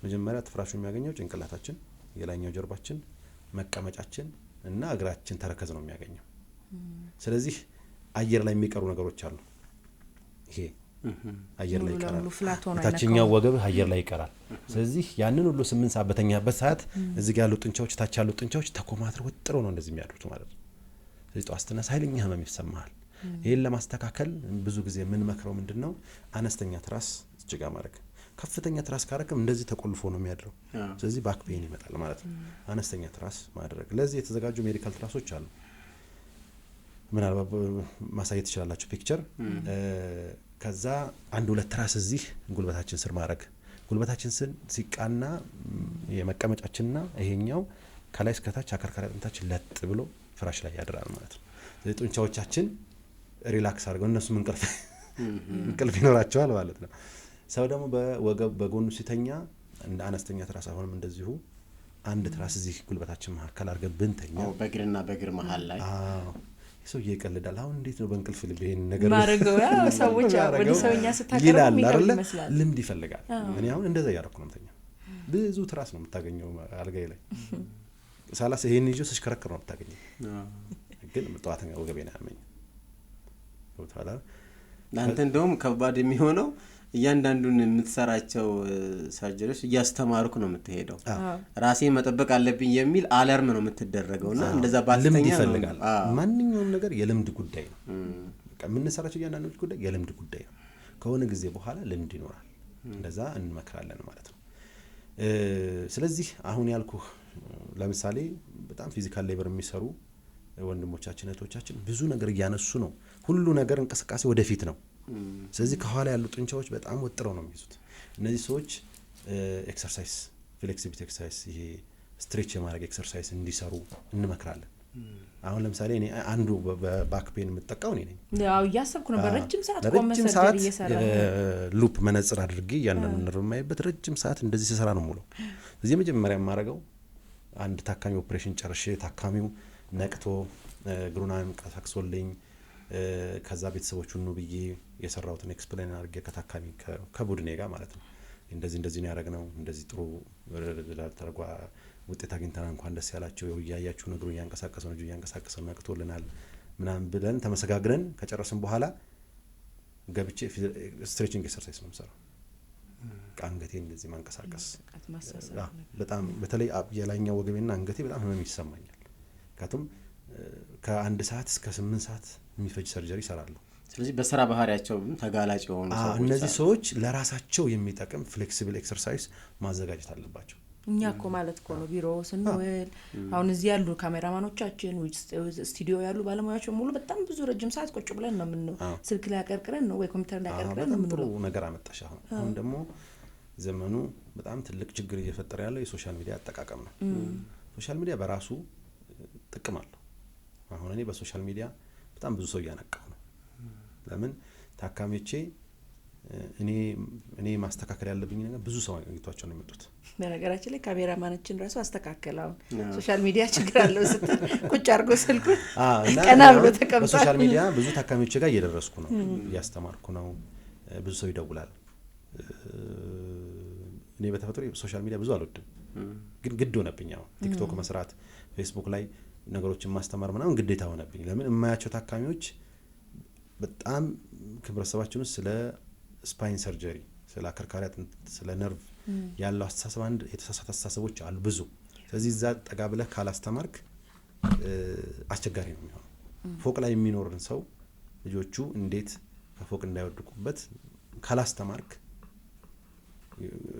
መጀመሪያ ፍራሹ የሚያገኘው ጭንቅላታችን፣ የላይኛው ጀርባችን፣ መቀመጫችን እና እግራችን ተረከዝ ነው የሚያገኘው። ስለዚህ አየር ላይ የሚቀሩ ነገሮች አሉ። ይሄ አየር ላይ ይቀራል። ታችኛው ወገብ አየር ላይ ይቀራል። ስለዚህ ያንን ሁሉ 8 ሰዓት በተኛበት ሰዓት እዚህ ጋር ያሉ ጡንቻዎች፣ ታች ያሉ ጡንቻዎች ተኮማትረው ወጥረው ነው እንደዚህ የሚያድሩት ማለት ነው። ስለዚህ ጠዋት ስትነሳ ኃይለኛ ህመም ይሰማሃል። ይሄን ለማስተካከል ብዙ ጊዜ ምን መክረው ምንድነው አነስተኛ ትራስ እጅጋ ማድረግ። ከፍተኛ ትራስ ካረከም እንደዚህ ተቆልፎ ነው የሚያድረው። ስለዚህ ባክ ፔን ይመጣል ማለት ነው። አነስተኛ ትራስ ማድረግ። ለዚህ የተዘጋጁ ሜዲካል ትራሶች አሉ። ምናልባት ማሳየት ትችላላችሁ ፒክቸር። ከዛ 1-2 ትራስ እዚህ ጉልበታችን ስር ማድረግ። ጉልበታችን ስር ሲቃና የመቀመጫችንና ይሄኛው ከላይ እስከ ታች አከርካሪ አጥንታችን ለጥ ብሎ ፍራሽ ላይ ያድራል ማለት ነው። ስለዚህ ጡንቻዎቻችን ሪላክስ አድርገው እነሱም እንቅልፍ ይኖራቸዋል ማለት ነው። ሰው ደግሞ በወገብ በጎኑ ሲተኛ እንደ አነስተኛ ትራስ አሁንም እንደዚሁ አንድ ትራስ እዚህ ጉልበታችን መካከል አድርገን ብንተኛ
በእግርና በእግር መሃል ላይ
ሰው ይቀልዳል። አሁን እንዴት ነው በእንቅልፍ ልብ ይሄን ነገር
ማረገው? ያው ሰዎች ወደ ሰውኛ ስታቀርቡ
ይላል
አይደል?
ልምድ ይፈልጋል። እኔ አሁን እንደዛ ያደረኩ ነው የምተኛው። ብዙ ትራስ ነው የምታገኘው አልጋዬ ላይ 30 ይሄን ይዞ ስሽከረከር ነው የምታገኘው። ግን ጠዋት ወገቤን አያመኝም። ወጣላ
አንተ እንደውም ከባድ የሚሆነው እያንዳንዱን የምትሰራቸው ሰርጀሪዎች እያስተማሩክ ነው የምትሄደው። ራሴን መጠበቅ አለብኝ የሚል አለርም ነው የምትደረገውና እንደዛ ባትተኛ
ይፈልጋል። ማንኛውም ነገር የልምድ ጉዳይ ነው። በቃ የምንሰራቸው እያንዳንዱ ጉዳይ የልምድ ጉዳይ ነው። ከሆነ ጊዜ በኋላ ልምድ ይኖራል። እንደዛ እንመክራለን ማለት ነው። ስለዚህ አሁን ያልኩህ ለምሳሌ በጣም ፊዚካል ሌበር የሚሰሩ ወንድሞቻችን እህቶቻችን ብዙ ነገር እያነሱ ነው። ሁሉ ነገር እንቅስቃሴ ወደፊት ነው። ስለዚህ ከኋላ ያሉ ጡንቻዎች በጣም ወጥረው ነው የሚይዙት። እነዚህ ሰዎች ኤክሰርሳይዝ ፍሌክሲቢሊቲ ኤክሰርሳይዝ ይሄ ስትሬች የማድረግ ኤክሰርሳይዝ እንዲሰሩ እንመክራለን። አሁን ለምሳሌ እኔ አንዱ በባክ ፔን የምጠቀው እኔ ነኝ።
ያው ያሰብኩ ነው በረጅም ሰዓት ቆመ ሰርጀሪ እየሰራ
ሉፕ መነጽር አድርጌ ያንንም ነርቭ ማይበት ረጅም ሰዓት እንደዚህ ሲሰራ ነው ሙሉ። እዚህ መጀመሪያ የማደርገው አንድ ታካሚ ኦፕሬሽን ጨርሼ ታካሚው ነቅቶ እግሩን አንቀሳቅሶልኝ ከዛ ቤተሰቦቹን ነው ብዬ የሰራውትን ኤክስፕሌን አድርጌ ከታካሚ ከቡድኔ ጋር ማለት ነው እንደዚህ ነው ያደረግነው እንደዚህ ጥሩ ተርጓ ውጤት አግኝተናል እንኳን ደስ ያላችሁ ያያችሁ ነገሩ ያንቀሳቀሰው ነው ያንቀሳቀሰው ነቅቶልናል ምናምን ብለን ተመሰጋግረን ከጨረስን በኋላ ገብቼ ስትሬቺንግ ኤክሰርሳይዝ ነው የምሰራው። አንገቴን እንደዚህ ማንቀሳቀስ በጣም በተለይ የላይኛው ወገቤና አንገቴ በጣም ህመም ይሰማኛል። ካቱም ከአንድ ሰዓት እስከ 8 ሰዓት የሚፈጅ ሰርጀሪ ይሰራሉ።
ስለዚህ በስራ ባህሪያቸው ተጋላጭ የሆኑ ሰዎች
እነዚህ ሰዎች ለራሳቸው የሚጠቅም ፍሌክሲብል ኤክሰርሳይዝ ማዘጋጀት አለባቸው።
እኛ እኮ ማለት እኮ ነው ቢሮ ስንውል አሁን እዚህ ያሉ ካሜራማኖቻችን ስቱዲዮ ያሉ ባለሙያዎች ሙሉ በጣም ብዙ ረጅም ሰዓት ቁጭ ብለን ነው ምን ስልክ ላይ አቀርቅረን ነው ወይ ኮምፒውተር ላይ አቀርቅረን ነው
ጥሩ ነገር አመጣሽ። አሁን ደግሞ ዘመኑ በጣም ትልቅ ችግር እየፈጠረ ያለው የሶሻል ሚዲያ አጠቃቀም ነው። ሶሻል ሚዲያ በራሱ ጥቅም አለው። አሁን እኔ በሶሻል ሚዲያ በጣም ብዙ ሰው ያነቃው ነው። ለምን ታካሚዎቼ እኔ ማስተካከል ያለብኝ ነገር ብዙ ሰው አግኝቷቸው ነው የሚመጡት።
በነገራችን ላይ ካሜራማናችን ራሱ አስተካከለው ሶሻል ሚዲያ ችግር አለው ስትል ቁጭ አድርጎ ስልኩን ቀና ብሎ ተቀምጧል።
በሶሻል ሚዲያ ብዙ ታካሚዎች ጋር እየደረስኩ ነው እያስተማርኩ ነው። ብዙ ሰው ይደውላል። እኔ በተፈጥሮ ሶሻል ሚዲያ ብዙ አልወድም፣ ግን ግድ ሆነብኝ። አሁን ቲክቶክ መስራት ፌስቡክ ላይ ነገሮችን ማስተማር ምናምን ግዴታ ሆነብኝ። ለምን የማያቸው ታካሚዎች በጣም ህብረተሰባችን ውስጥ ስለ ስፓይን ሰርጀሪ ስለ አከርካሪ አጥንት ስለ ነርቭ ያለው አስተሳሰብ አንድ የተሳሳተ አስተሳሰቦች አሉ ብዙ። ስለዚህ እዛ ጠጋ ብለህ ካላስተማርክ አስቸጋሪ ነው የሚሆነው። ፎቅ ላይ የሚኖርን ሰው ልጆቹ እንዴት ከፎቅ እንዳይወድቁበት ካላስተማርክ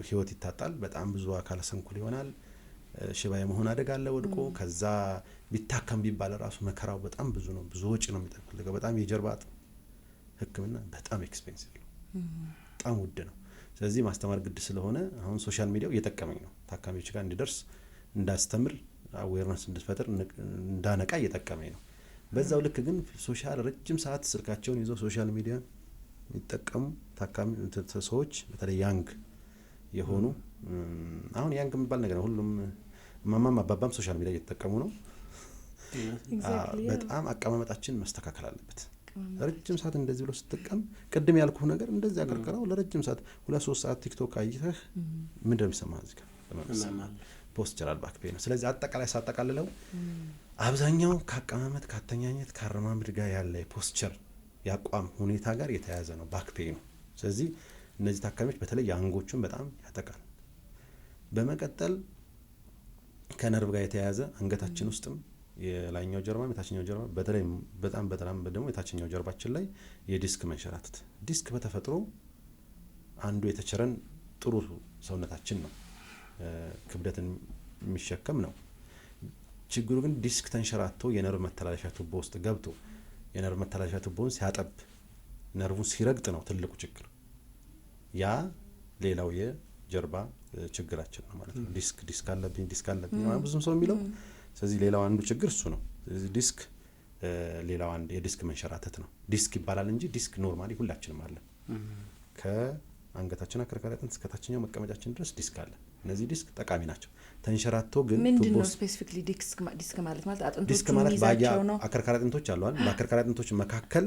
ህይወት ይታጣል። በጣም ብዙ አካለ ስንኩል ይሆናል። ሽባ የመሆን አደጋ አለ ወድቆ። ከዛ ቢታከም ቢባል ራሱ መከራው በጣም ብዙ ነው። ብዙ ወጪ ነው የሚጠይቀው። በጣም የጀርባ ህክምና በጣም ኤክስፔንሲቭ ነው፣ በጣም ውድ ነው። ስለዚህ ማስተማር ግድ ስለሆነ አሁን ሶሻል ሚዲያው እየጠቀመኝ ነው። ታካሚዎች ጋር እንዲደርስ እንዳስተምር አዌርነስ እንድፈጥር እንዳነቃ እየጠቀመኝ ነው። በዛው ልክ ግን ሶሻል ረጅም ሰዓት ስልካቸውን ይዘው ሶሻል ሚዲያ የሚጠቀሙ ታካሚ ሰዎች በተለይ ያንግ የሆኑ አሁን ያንግ የሚባል ነገር ነው። ሁሉም ማማም አባባም ሶሻል ሚዲያ እየተጠቀሙ ነው። በጣም አቀማመጣችን መስተካከል አለበት። ረጅም ሰዓት እንደዚህ ብሎ ስትጠቀም ቅድም ያልኩህ ነገር እንደዚህ አቀርቀራው ለረጅም ሰዓት 2-3 ሰዓት ቲክቶክ አይተህ ምን እንደሚሰማህ እዚህ ጋር ፖስቸራል ባክ ፔን ነው። ስለዚህ አጠቃላይ ሳጠቃልለው አብዛኛው ከአቀማመጥ ካተኛኘት ካረማመድ ጋር ያለ ፖስቸር ያቋም ሁኔታ ጋር የተያያዘ ነው ባክ ፔን ነው። ስለዚህ እነዚህ ታካሚዎች በተለይ ያንጎቹን በጣም ያጠቃል። በመቀጠል ከነርቭ ጋር የተያያዘ አንገታችን ውስጥም የላይኛው ጀርባ የታችኛው ጀርባ በተለይ በጣም ደግሞ የታችኛው ጀርባችን ላይ የዲስክ መንሸራተት። ዲስክ በተፈጥሮ አንዱ የተቸረን ጥሩ ሰውነታችን ነው፣ ክብደትን የሚሸከም ነው። ችግሩ ግን ዲስክ ተንሸራቶ የነርቭ መተላለፊያ ቱቦ ውስጥ ገብቶ የነርቭ መተላለፊያ ቱቦውን ሲያጠብ ነርቭን ሲረግጥ ነው ትልቁ ችግር። ያ ሌላው የጀርባ ችግራችን ነው ማለት ነው። ዲስክ አለብኝ ብዙም ሰው የሚለው። ስለዚህ ሌላው አንዱ ችግር እሱ ነው። ስለዚህ ዲስክ ሌላው አንድ የዲስክ መንሸራተት ነው። ዲስክ ይባላል እንጂ ዲስክ ኖርማሊ ሁላችንም አለ። ከአንገታችን አከርካሪ አጥንት እስከ ታችኛው መቀመጫችን ድረስ ዲስክ አለ። እነዚህ ዲስክ ጠቃሚ ናቸው። ተንሸራቶ ግን
ምንድነው ስፔሲፊክሊ ዲስክ ማለት
ዲስክ ማለት ባያ አከርካሪ አጥንቶች አሉ አይደል? በአከርካሪ አጥንቶች መካከል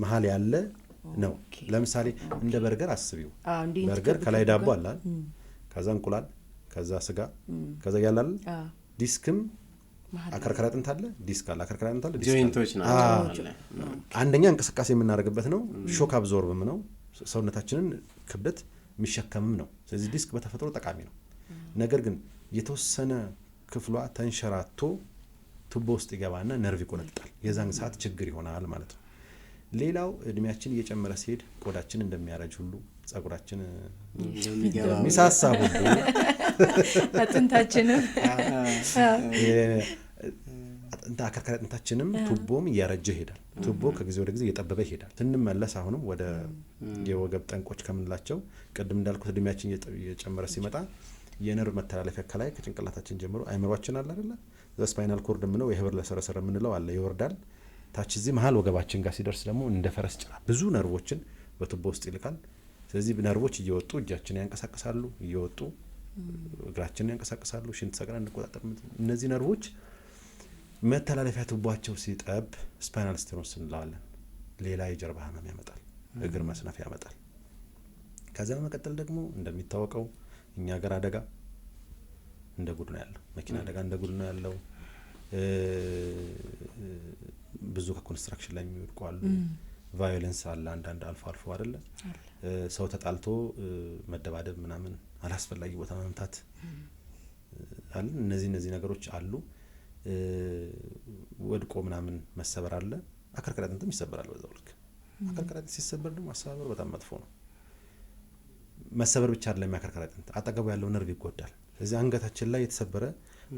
መሀል ያለ ነው። ለምሳሌ እንደ በርገር አስቢው። በርገር ከላይ ዳቦ አለ አይደል? ከዛ እንቁላል፣ ከዛ ስጋ፣ ከዛ ያላል ዲስክም አከርካሪ አጥንት አለ፣ ዲስክ አለ፣ አከርካሪ አጥንት አለ፣ ዲስክ
ጆይንቶች ናቸው።
አንደኛ እንቅስቃሴ የምናደርግበት ነው። ሾክ አብዞርብም ነው። ሰውነታችንን ክብደት የሚሸከምም ነው። ስለዚህ ዲስክ በተፈጥሮ ጠቃሚ ነው። ነገር ግን የተወሰነ ክፍሏ ተንሸራቶ ቱቦ ውስጥ ይገባና ነርቭ ይቆነጥጣል። የዛን ሰዓት ችግር ይሆናል ማለት ነው። ሌላው እድሜያችን እየጨመረ ሲሄድ ቆዳችን እንደሚያረጅ ሁሉ ጸጉራችን እንደሚሳሳ ሁሉ
አጥንታችንም
አከርካሪ አጥንታችንም ቱቦም እያረጀ ይሄዳል። ቱቦ ከጊዜ ወደ ጊዜ እየጠበበ ይሄዳል። ስንመለስ አሁንም ወደ የወገብ ጠንቆች ከምንላቸው ቅድም እንዳልኩት እድሜያችን እየጨመረ ሲመጣ የነርቭ መተላለፊያ ከላይ ከጭንቅላታችን ጀምሮ አይምሯችን አለ አይደለ? ስፓይናል ኮርድ ምነው የህብር ለሰረሰረ ምንለው አለ ይወርዳል። ታች እዚህ መሀል ወገባችን ጋር ሲደርስ ደግሞ እንደ ፈረስ ጭራ ብዙ ነርቮችን በቱቦ ውስጥ ይልካል። ስለዚህ ነርቮች እየወጡ እጃችን ያንቀሳቅሳሉ፣ እየወጡ እግራችንን ያንቀሳቅሳሉ። ሽንት ሰቅለን እንቆጣጠር። እነዚህ ነርቮች መተላለፊያ ቱቦአቸው ሲጠብ ስፓይናል ስቴኖስ እንለዋለን። ሌላ የጀርባ ህመም ያመጣል፣ እግር መስነፍ ያመጣል። ከዛ በመቀጠል ደግሞ እንደሚታወቀው እኛ ሀገር አደጋ እንደ ጉድ ነው ያለው። መኪና አደጋ እንደ ጉድ ነው ያለው። ብዙ ከኮንስትራክሽን ላይ የሚወድቁ አሉ። ቫዮለንስ አለ አንዳንድ አልፎ አልፎ አይደለ? ሰው ተጣልቶ መደባደብ ምናምን አላስፈላጊ ቦታ መምታት አለ። እነዚህ ነገሮች አሉ። ወድቆ ምናምን መሰበር አለ። አከርካሪ አጥንትም ይሰበራል በዛው ልክ። አከርካሪ አጥንት ሲሰበር ደግሞ ማሰባበር በጣም መጥፎ ነው። መሰበር ብቻ አይደለም፣ አከርካሪ አጥንት አጠገቡ ያለው ነርቭ ይጎዳል። ስለዚህ አንገታችን ላይ የተሰበረ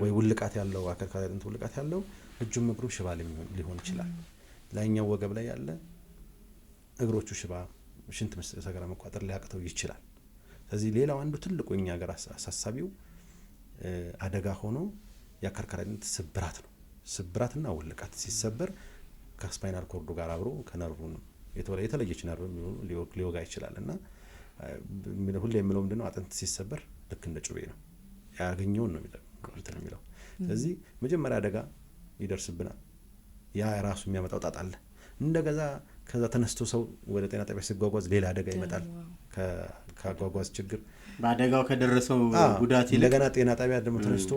ወይ ውልቃት ያለው አከርካሪ አጥንት ውልቃት ያለው እጁም እግሩ ሽባ ሊሆን ይችላል። ላይኛው ወገብ ላይ ያለ እግሮቹ ሽባ፣ ሽንት ሰገራ መቋጠር ሊያቅተው ይችላል። ስለዚህ ሌላው አንዱ ትልቁ እኛ ሀገር አሳሳቢው አደጋ ሆኖ የአከርካሪ አጥንት ስብራት ነው። ስብራትና ውልቃት ሲሰበር ከስፓይናል ኮርዱ ጋር አብሮ ከነርቭ የተለየች ነርቭ ሊወጋ ይችላል። እና ሁሌ የምለው ምንድነው አጥንት ሲሰበር ልክ እንደ ጩቤ ነው፣ ያገኘውን ነው የሚለው። ስለዚህ መጀመሪያ አደጋ ይደርስብናል። ያ ራሱ የሚያመጣው ጣጣ አለ። ከዛ ተነስቶ ሰው ወደ ጤና ጣቢያ ሲጓጓዝ ሌላ አደጋ ይመጣል። ከጓጓዝ ችግር
በአደጋው ከደረሰው ጉዳት ይልቅ
እንደገና ጤና ጣቢያ ደግሞ ተነስቶ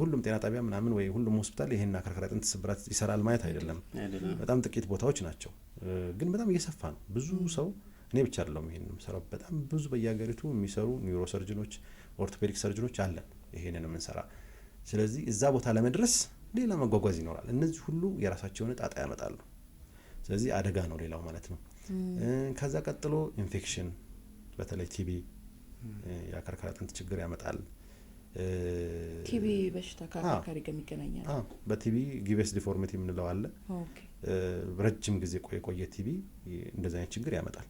ሁሉም ጤና ጣቢያ ምናምን ወይ ሁሉም ሆስፒታል ይሄን አከርካሪ አጥንት ስብራት ይሰራል ማለት አይደለም። በጣም ጥቂት ቦታዎች ናቸው፣ ግን በጣም እየሰፋ ነው። ብዙ ሰው እኔ ብቻ አይደለም ይሄን የምሰራው፣ በጣም ብዙ በየሀገሪቱ የሚሰሩ ኒውሮ ሰርጅኖች፣ ኦርቶፔዲክ ሰርጅኖች አለን ይሄንን የምንሰራ። ስለዚህ እዛ ቦታ ለመድረስ ሌላ መጓጓዝ ይኖራል። እነዚህ ሁሉ የራሳቸውን ጣጣ ያመጣሉ። ስለዚህ አደጋ ነው ሌላው ማለት ነው። ከዛ ቀጥሎ ኢንፌክሽን፣ በተለይ ቲቢ የአከርካሪ አጥንት ችግር ያመጣል።
ቲቢ በሽታ ከአከርካሪ ጋር ይገናኛል።
በቲቢ ጊቬስ ዲፎርሚቲ የምንለው አለ። ረጅም ጊዜ የቆየ ቲቢ እንደዛ አይነት ችግር ያመጣል።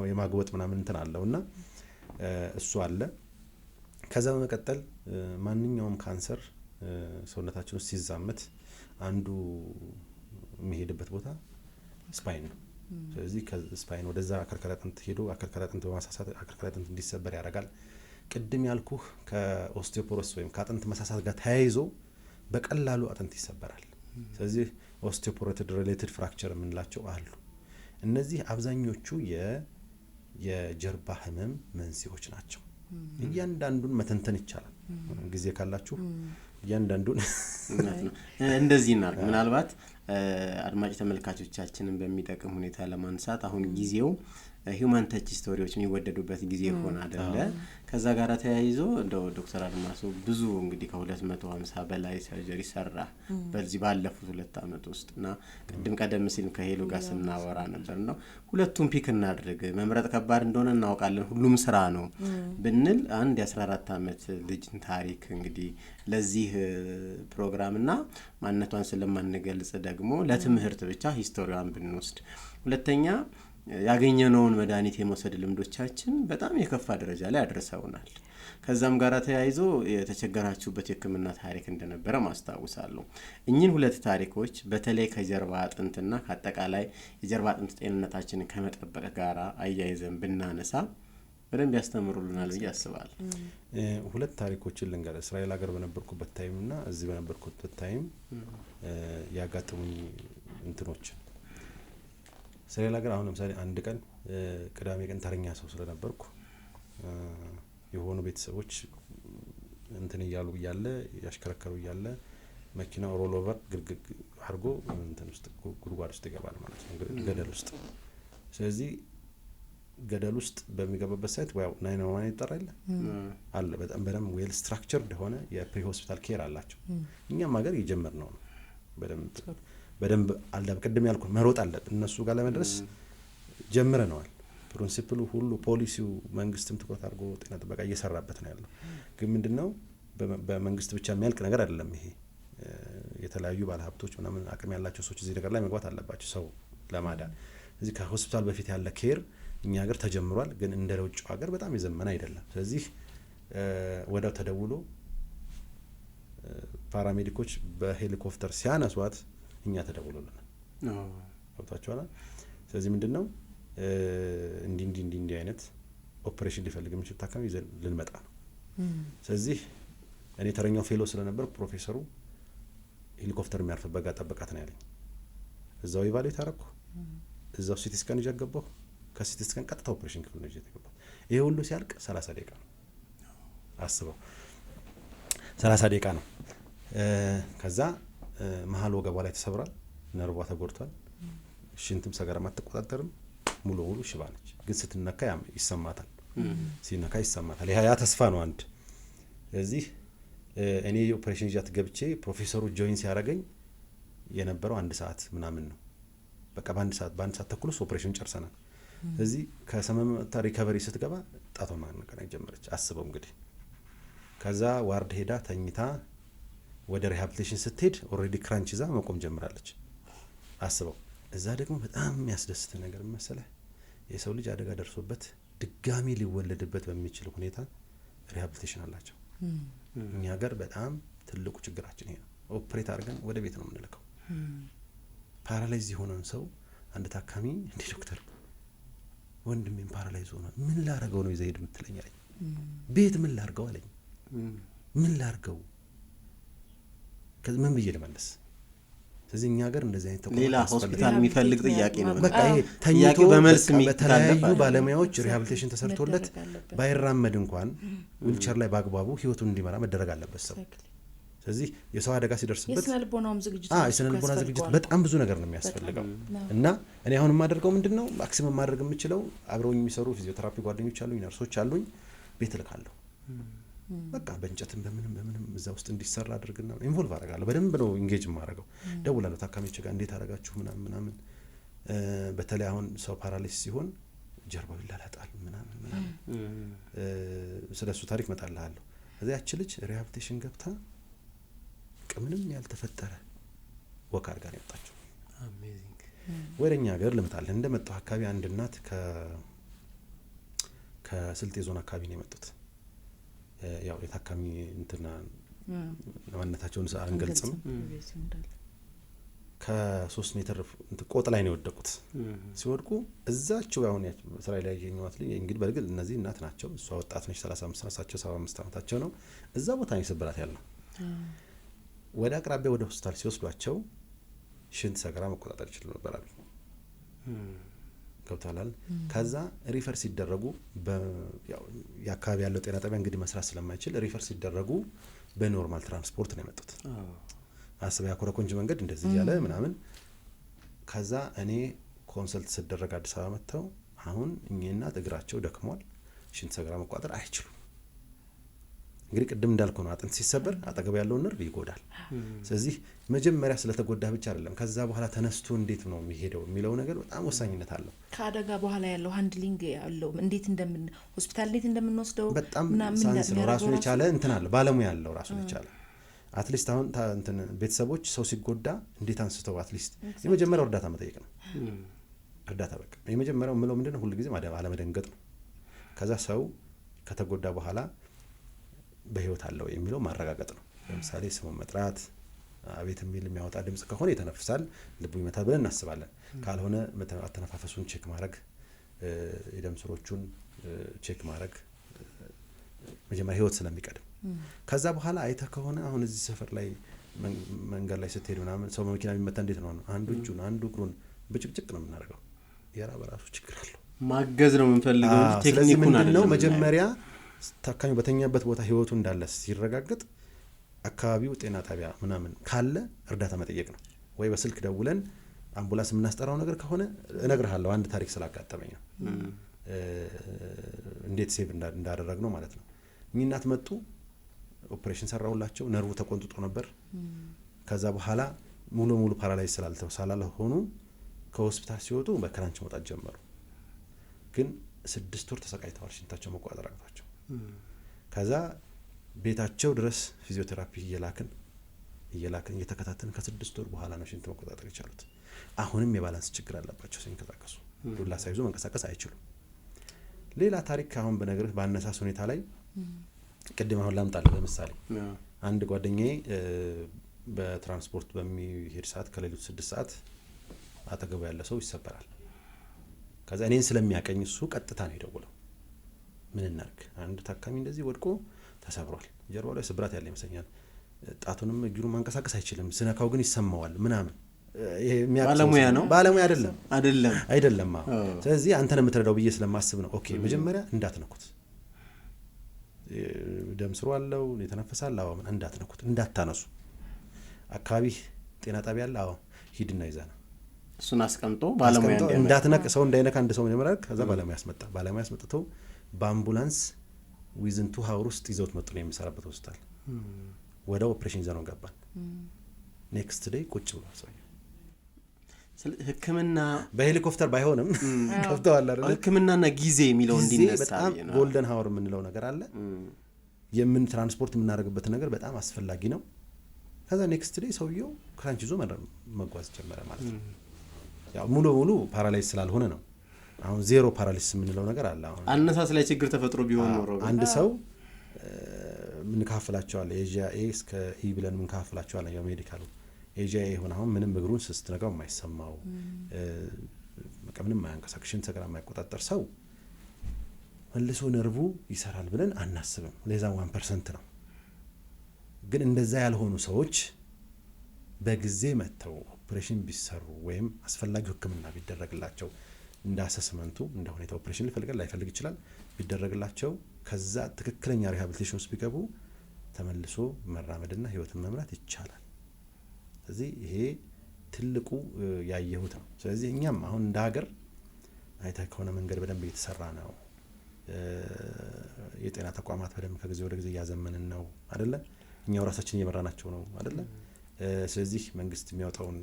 የማግወጥ ምናምን እንትን አለው እና እሱ አለ። ከዛ በመቀጠል ማንኛውም ካንሰር ሰውነታችን ውስጥ ሲዛመት አንዱ የሚሄድበት ቦታ ስፓይን ነው። ስለዚህ ከስፓይን ወደዛ አከርካሪ አጥንት ሄዶ አከርካሪ አጥንት በማሳሳት አከርካሪ አጥንት እንዲሰበር ያደርጋል። ቅድም ያልኩህ ከኦስቲዮፖሮስ ወይም ከአጥንት መሳሳት ጋር ተያይዞ በቀላሉ አጥንት ይሰበራል። ስለዚህ ኦስቲዮፖሮቲድ ሪሌትድ ፍራክቸር የምንላቸው አሉ። እነዚህ አብዛኞቹ የጀርባ ህመም መንስኤዎች ናቸው። እያንዳንዱን መተንተን ይቻላል ጊዜ ካላችሁ እያንዳንዱን
እንደዚህ እናርግ። ምናልባት አድማጭ ተመልካቾቻችንን በሚጠቅም ሁኔታ ለማንሳት አሁን ጊዜው ሂውማን ተች ስቶሪዎች የሚወደዱበት ጊዜ ሆነ አይደለ? ከዛ ጋር ተያይዞ እንደው ዶክተር አድማሱ ብዙ እንግዲህ ከ250 በላይ ሰርጀሪ ሰራ በዚህ ባለፉት 2 አመት ውስጥ እና ቀደም ሲል ከሄሎ ጋር ስናወራ ነበር ነው ሁለቱም ፒክ እናድርግ። መምረጥ ከባድ እንደሆነ እናውቃለን፣ ሁሉም ስራ ነው ብንል አንድ የ14 አመት ልጅ ታሪክ እንግዲህ ለዚህ ፕሮግራም እና ማንነቷን ስለማንገልጽ ደግሞ ለትምህርት ብቻ ሂስቶሪዋን ብንወስድ፣ ሁለተኛ ያገኘነውን መድኃኒት የመውሰድ ልምዶቻችን በጣም የከፋ ደረጃ ላይ አድርሰውናል። ከዛም ጋር ተያይዞ የተቸገራችሁበት የሕክምና ታሪክ እንደነበረ ማስታወሳለሁ። እኚህን 2 ታሪኮች በተለይ ከጀርባ አጥንትና ከአጠቃላይ የጀርባ አጥንት ጤንነታችንን ከመጠበቅ ጋር አያይዘን ብናነሳ በደንብ ያስተምሩልናል ብዬ አስባለሁ።
ሁለት ታሪኮችን ልንገር። እስራኤል ሀገር በነበርኩበት ታይም እና እዚህ በነበርኩበት ታይም ያጋጠሙኝ እንትኖች። እስራኤል ሀገር አሁን ለምሳሌ አንድ ቀን ቅዳሜ ቀን ተረኛ ሰው ስለነበርኩ የሆኑ ቤተሰቦች እንትን እያሉ እያለ ያሽከረከሩ እያለ መኪናው ሮል ኦቨር ግርግግ አድርጎ እንትን ውስጥ ጉድጓድ ውስጥ ይገባል ማለት ነው፣ ገደል ውስጥ። ስለዚህ ገደል ውስጥ በሚገባበት ሳይት ያው 911 ይጠራል አለ። በጣም በደንብ ዌል ስትራክቸርድ የሆነ የፕሪ ሆስፒታል ኬር አላቸው። እኛም ሀገር የጀመርነው ነው። በደንብ አለ። ቅድም ያልኩት መሮጥ አለብን እነሱ ጋር ለመድረስ ጀምረነዋል። ፕሪንሲፕሉ ሁሉ ፖሊሲው መንግስትም ትኩረት አድርጎ ጤና ጥበቃ እየሰራበት ነው ያለው። ግን ምንድነው በመንግስት ብቻ የሚያልቅ ነገር አይደለም ይሄ። የተለያዩ ባለሀብቶች ምናምን አቅም ያላቸው ሰዎች እዚህ ነገር ላይ መግባት አለባቸው ሰው ለማዳን። እዚህ ከሆስፒታል በፊት ያለ ኬር እኛ ሀገር ተጀምሯል፣ ግን እንደ ውጭ ሀገር በጣም የዘመነ አይደለም። ስለዚህ ወዳው ተደውሎ ፓራሜዲኮች በሄሊኮፕተር ሲያነሷት እኛ ተደውሎልናል። ወጣችኋል። ስለዚህ ምንድነው እንዲህ አይነት ኦፕሬሽን ሊፈልግ የሚችል ታካሚ ይዘን ልንመጣ ነው። ስለዚህ እኔ ተረኛው ፌሎ ስለነበር ፕሮፌሰሩ ሄሊኮፕተር የሚያርፍበት ጋር ጠበቃት ነው ያለኝ። እዛው ኢቫሉዌት አደረኩ፣ እዛው ሲቲ ስካን ይዤ ገባሁ። ከሲቲ ስካን ቀጥታ ኦፕሬሽን ክፍል ነው ይዤ ገባሁ። ይሄ ሁሉ ሲያልቅ 30 ደቂቃ ነው። አስበው 30 ደቂቃ ነው። ከዛ መሀል ወገቧ ላይ ተሰብሯል፣ ነርቧ ተጎድቷል፣ ሽንትም ሰገራም አትቆጣጠርም፣ ሙሉ ሽባ ነች። ግን ስትነካ ይሰማታል፣ ሲነካ ይሰማታል። ያ ተስፋ ነው አንድ። ስለዚህ እኔ ኦፕሬሽን ይዣት ገብቼ ፕሮፌሰሩ ጆይን ሲያደርገኝ የነበረው 1 ሰዓት ምናምን ነው። በቃ በአንድ ሰዓት ተኩል ኦፕሬሽን ጨርሰናል። ስለዚህ ከሰመመታ ሪከቨሪ ስትገባ ጣቷን ማነቃነቅ ጀመረች። አስበው እንግዲህ። ከዛ ዋርድ ሄዳ ተኝታ ወደ ሪሃቢሊቴሽን ስትሄድ ኦልሬዲ ክራንች ይዛ መቆም ጀምራለች። አስበው። እዛ ደግሞ በጣም የሚያስደስት ነገር መሰለህ፣ የሰው ልጅ አደጋ ደርሶበት ድጋሚ ሊወለድበት በሚችል ሁኔታ ሪሃቢሊቴሽን አላቸው። እኛ ሀገር በጣም ትልቁ ችግራችን ይሄ ነው። ኦፕሬት አድርገን ወደ ቤት ነው የምንልከው። ፓራላይዝ የሆነን ሰው አንድ ታካሚ እንዴ ዶክተር ወንድሜን ፓራላይዝ ሆነ ምን ላርገው ነው ይዘህ ሄድ የምትለኝ አለኝ። ቤት ምን ላርገው አለኝ። ምን ላርገው ከምን ብዬ ልመለስ? ስለዚህ እኛ ሀገር እንደዚህ አይነት ተቋም
ሌላ ሆስፒታል የሚፈልግ ጥያቄ ነው።
በቃ ይሄ ተኝቶ በመልስ በተለያዩ ባለሙያዎች ሪሃቢሊቴሽን ተሰርቶለት ባይራመድ እንኳን ዊልቸር ላይ በአግባቡ ህይወቱን እንዲመራ መደረግ አለበት ሰው። ስለዚህ የሰው አደጋ ሲደርስበት የስነ ልቦና ዝግጅት በጣም ብዙ ነገር ነው የሚያስፈልገው። እና እኔ አሁን የማደርገው ምንድነው ማክሲመም ማድረግ የምችለው አብረውኝ የሚሰሩ ፊዚዮቴራፒ ጓደኞች አሉኝ፣ ነርሶች አሉኝ፣ ቤት እልካለሁ። በቃ በእንጨትም በምንም እዛ ውስጥ እንዲሰራ አድርግና ኢንቮልቭ አደርጋለሁ። በደንብ ነው ኢንጌጅ ማድረገው። ደውላለሁ ታካሚዎች ጋር እንዴት አደረጋችሁ ምናምን። በተለይ አሁን ሰው ፓራሊሲስ ሲሆን ጀርባው ይላላጣል ምናምን ስለሱ ታሪክ መጣልሃለሁ። እዚያ ያቺ ልጅ ሪሃቢሊቴሽን ገብታ ምንም ያልተፈጠረ ወክ አድርጋ ነው የወጣችው።
አሜዚንግ።
ወደኛ ሀገር ልመጣለን። እንደመጣሁ አካባቢ አንድ እናት ከስልጤ ዞን አካባቢ ነው የመጡት። ያው የታካሚ እንትና ማንነታቸውን አንገልጽም። ከ3 ሜትር ቆጥ ላይ ነው የወደቁት። ሲወድቁ እዛቸው አሁን ስራ ላይ ያገኘዋት ልጅ እንግዲህ በርግጥ እነዚህ እናት ናቸው። እሷ ወጣት ነች 35 ናቸው፣ 75 ዓመታቸው ነው። እዛ ቦታ ነው የሰበራት ያለው። ወደ አቅራቢያ ወደ ሆስፒታል ሲወስዷቸው ሽንት ሰገራ መቆጣጠር ይችላል ነበር አሉ። ገብቷል። ከዛ ሪፈር ሲደረጉ የአካባቢ ያለው ጤና ጣቢያ እንግዲህ መስራት ስለማይችል ሪፈር ሲደረጉ በኖርማል ትራንስፖርት ነው የመጡት። አስበ ያኮረኮንጅ መንገድ እንደዚህ ያለ ምናምን። ከዛ እኔ ኮንሰልት ስደረግ አዲስ አበባ መጥተው አሁን እኚህና እግራቸው ደክሟል፣ ሽንት ሰገራ መቆጣጠር አይችሉም። እንግዲህ ቅድም እንዳልኩ ነው አጥንት ሲሰበር አጠገብ ያለው ነርቭ ይጎዳል። ስለዚህ መጀመሪያ ስለተጎዳ ብቻ አይደለም ከዛ በኋላ ተነስቶ እንዴት ነው የሚሄደው የሚለው ነገር በጣም ወሳኝነት አለው።
ከአደጋ በኋላ ያለው ሃንድሊንግ ያለው እንዴት ሆስፒታል እንዴት እንደምንወስደው
በጣም ሳይንስ ነው ራሱን የቻለ እንትን አለ፣ ባለሙያ ያለው ራሱን የቻለ አትሊስት አሁን እንትን ቤተሰቦች ሰው ሲጎዳ እንዴት አንስተው አትሊስት የመጀመሪያው እርዳታ መጠየቅ ነው። እርዳታ በቃ የመጀመሪያው ምለው ምንድነው ሁሉ ጊዜ አለመደንገጥ ነው። ከዛ ሰው ከተጎዳ በኋላ በህይወት አለው የሚለው ማረጋገጥ ነው። ለምሳሌ ስሙን መጥራት፣ አቤት የሚል የሚያወጣ ድምጽ ከሆነ ይተነፍሳል፣ ልቡ ይመታል ብለን እናስባለን። ካልሆነ አተነፋፈሱን ቼክ ማድረግ፣ የደም ስሮቹን ቼክ ማድረግ መጀመሪያ ህይወት ስለሚቀድም ከዛ በኋላ አይተህ ከሆነ አሁን እዚህ ሰፈር ላይ መንገድ ላይ ስትሄድ ምናምን ሰው መኪና ቢመታ እንዴት ነው አንዱ እጁን አንዱ እግሩን ብጭቅጭቅ ነው የምናደርገው። በራሱ ችግር አለው።
ማገዝ ነው የምንፈልገው እንጂ ቴክኒኩን አይደለም።
መጀመሪያ ታካሚው በተኛበት ቦታ ህይወቱ እንዳለ ሲረጋገጥ አካባቢው ጤና ጣቢያ ምናምን ካለ እርዳታ መጠየቅ ነው። ወይ በስልክ ደውለን አምቡላንስ የምናስጠራው ነገር ከሆነ እነግርሃለሁ። አንድ ታሪክ ስላጋጠመኝ ነው እንዴት ሴቭ እንዳደረግ ነው ማለት ነው። እኚህ እናት መጡ፣ ኦፕሬሽን ሰራውላቸው፣ ነርቡ ተቆንጥጦ ነበር። ከዛ በኋላ ሙሉ ፓራላይዝ ስላልሆኑ ከሆስፒታል ሲወጡ በክራንች መውጣት ጀመሩ። ግን 6 ወር ተሰቃይተዋል፣ ሽንታቸው መቆጣጠር አቅቷቸው። ከዛ ቤታቸው ድረስ ፊዚዮቴራፒ እየላክን እየተከታተልን ከ6 ወር በኋላ ነው ሽንት መቆጣጠር የቻሉት። አሁንም የባላንስ ችግር አለባቸው፣ ሲንቀሳቀሱ ዱላ ሳይዙ መንቀሳቀስ አይችሉም። ሌላ ታሪክ አሁን በነገርህ በአነሳስ ሁኔታ ላይ ቅድም አሁን ላምጣልህ። ለምሳሌ አንድ ጓደኛዬ በትራንስፖርት በሚሄድ ሰዓት ከሌሊቱ 6 ሰዓት አጠገቡ ያለ ሰው ይሰበራል። ከዛ እኔን ስለሚያቀኝ እሱ ቀጥታ ነው የደወለው። ምን እናርግ? አንድ ታካሚ እንደዚህ ወድቆ ተሰብሯል፣ ጀርባው ላይ ስብራት ያለ ይመስለኛል፣ ጣቱንም እጁን ማንቀሳቀስ አይችልም፣ ስነካው ግን ይሰማዋል ምናምን።
ባለሙያ ነው
ባለሙያ አይደለም። ስለዚህ አንተን የምትረዳው ብዬ ስለማስብ ነው። ኦኬ መጀመሪያ እንዳትነኩት፣ ደም ስሩ አለው የተነፈሳል፣ አዎ እንዳትነኩት፣ እንዳታነሱ። አካባቢ ጤና ጣቢያ አለ፣ አዎ ሂድና ይዘና
እሱን አስቀምጦ ባለሙያ
እንዳትነክ ሰው እንዳይነካ አንድ ሰው መጀመሪያ ከዛ ባለሙያ አስመጥተው በአምቡላንስ ዊዝን 2 አወር ውስጥ ይዘውት መጡ። ነው የሚሰራበት ሆስፒታል። ወደ ኦፕሬሽን ይዘነው ገባን። ኔክስት ዴይ ቁጭ ብሏል ሰውዬው።
ህክምና
በሄሊኮፕተር ባይሆንም ከፍተዋል አይደል?
ህክምናና ጊዜ የሚለው እንዲነሳ
በጣም ጎልደን ሃወር የምንለው ነገር አለ። የምን ትራንስፖርት የምናደርግበት ነገር በጣም አስፈላጊ ነው። ከዛ ኔክስት ዴይ ሰውዬው ክራንች ይዞ መጓዝ ጀመረ ማለት ነው። ያው ሙሉ ፓራላይዝ ስላልሆነ ነው። አሁን ዜሮ ፓራሊሲስ የምንለው ነገር አለ። አሁን
አነሳስ ላይ ችግር ተፈጥሮ ቢሆን ኖሮ
አንድ ሰው ምን ካፍላቸዋል ኤጂያ ኤ እስከ ኢ ብለን ምን ካፍላቸዋል ነው ሜዲካሉ ኤጂያ ኤ ሆነ አሁን ምንም እግሩን ስትነካው የማይሰማው ምንም ማያንቀሳቅሽን ተገራ የማይቆጣጠር ሰው መልሶ ነርቡ ይሰራል ብለን አናስብም። ለዛ 1% ነው። ግን እንደዛ ያልሆኑ ሰዎች በጊዜ መተው ኦፕሬሽን ቢሰሩ ወይም አስፈላጊ ህክምና ቢደረግላቸው እንደ አሰስመንቱ እንደ ሁኔታ ኦፕሬሽን ሊፈልጋል ላይፈልግ ይችላል ቢደረግላቸው ከዛ ትክክለኛ ሪሃቢሊቴሽን ውስጥ ቢገቡ ተመልሶ መራመድና ህይወትን መምራት ይቻላል። ስለዚህ ይሄ ትልቁ ያየሁት ነው። ስለዚህ እኛም አሁን እንደ ሀገር አይተህ ከሆነ መንገድ በደንብ እየተሰራ ነው። የጤና ተቋማት በደንብ ከጊዜ ወደ ጊዜ እያዘመንን ነው አይደለ? እኛው ራሳችን እየመራናቸው ነው አይደለ? ስለዚህ መንግስት የሚያወጣውን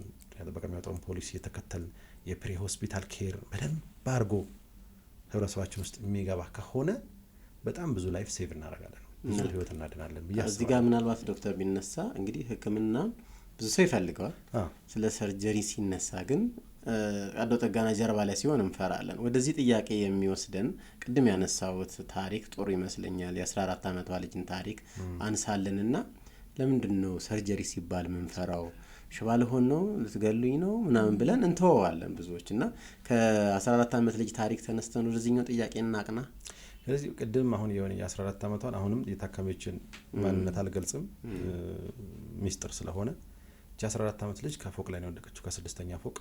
ፖሊሲ የተከተል የፕሪ ሆስፒታል ኬር በደንብ አድርጎ ህብረተሰባችን ውስጥ የሚገባ ከሆነ በጣም ብዙ ላይፍ ሴቭ እናደርጋለን፣ ብዙ ህይወት እናድናለን ብዬ አስባለሁ።
እዚህ ጋር ምናልባት ዶክተር ቢነሳ እንግዲህ ህክምና ብዙ ሰው ይፈልገዋል። ስለ ሰርጀሪ ሲነሳ ግን ቀዶ ጥገና ጀርባ ላይ ሲሆን እንፈራለን። ወደዚህ ጥያቄ የሚወስደን ቅድም ያነሳውት ታሪክ ጥሩ ይመስለኛል። የ14 ዓመቷ ልጅን ታሪክ አንሳልንና ለምንድን ነው ሰርጀሪ ሲባል ምንፈራው? ሽባ ልሆን ነው ልትገሉኝ ነው ምናምን ብለን እንተወዋለን ብዙዎች። እና ከ14 ዓመት ልጅ ታሪክ ተነስተን ወደዚህኛው ጥያቄ እናቅና።
ስለዚህ ቅድም አሁን የሆነ የ14 ዓመቷን አሁንም የታካሚዎችን ማንነት አልገልጽም ሚስጥር ስለሆነ የ14 ዓመት ልጅ ከፎቅ ላይ ነው ወደቀችው፣ ከ6ኛ ፎቅ።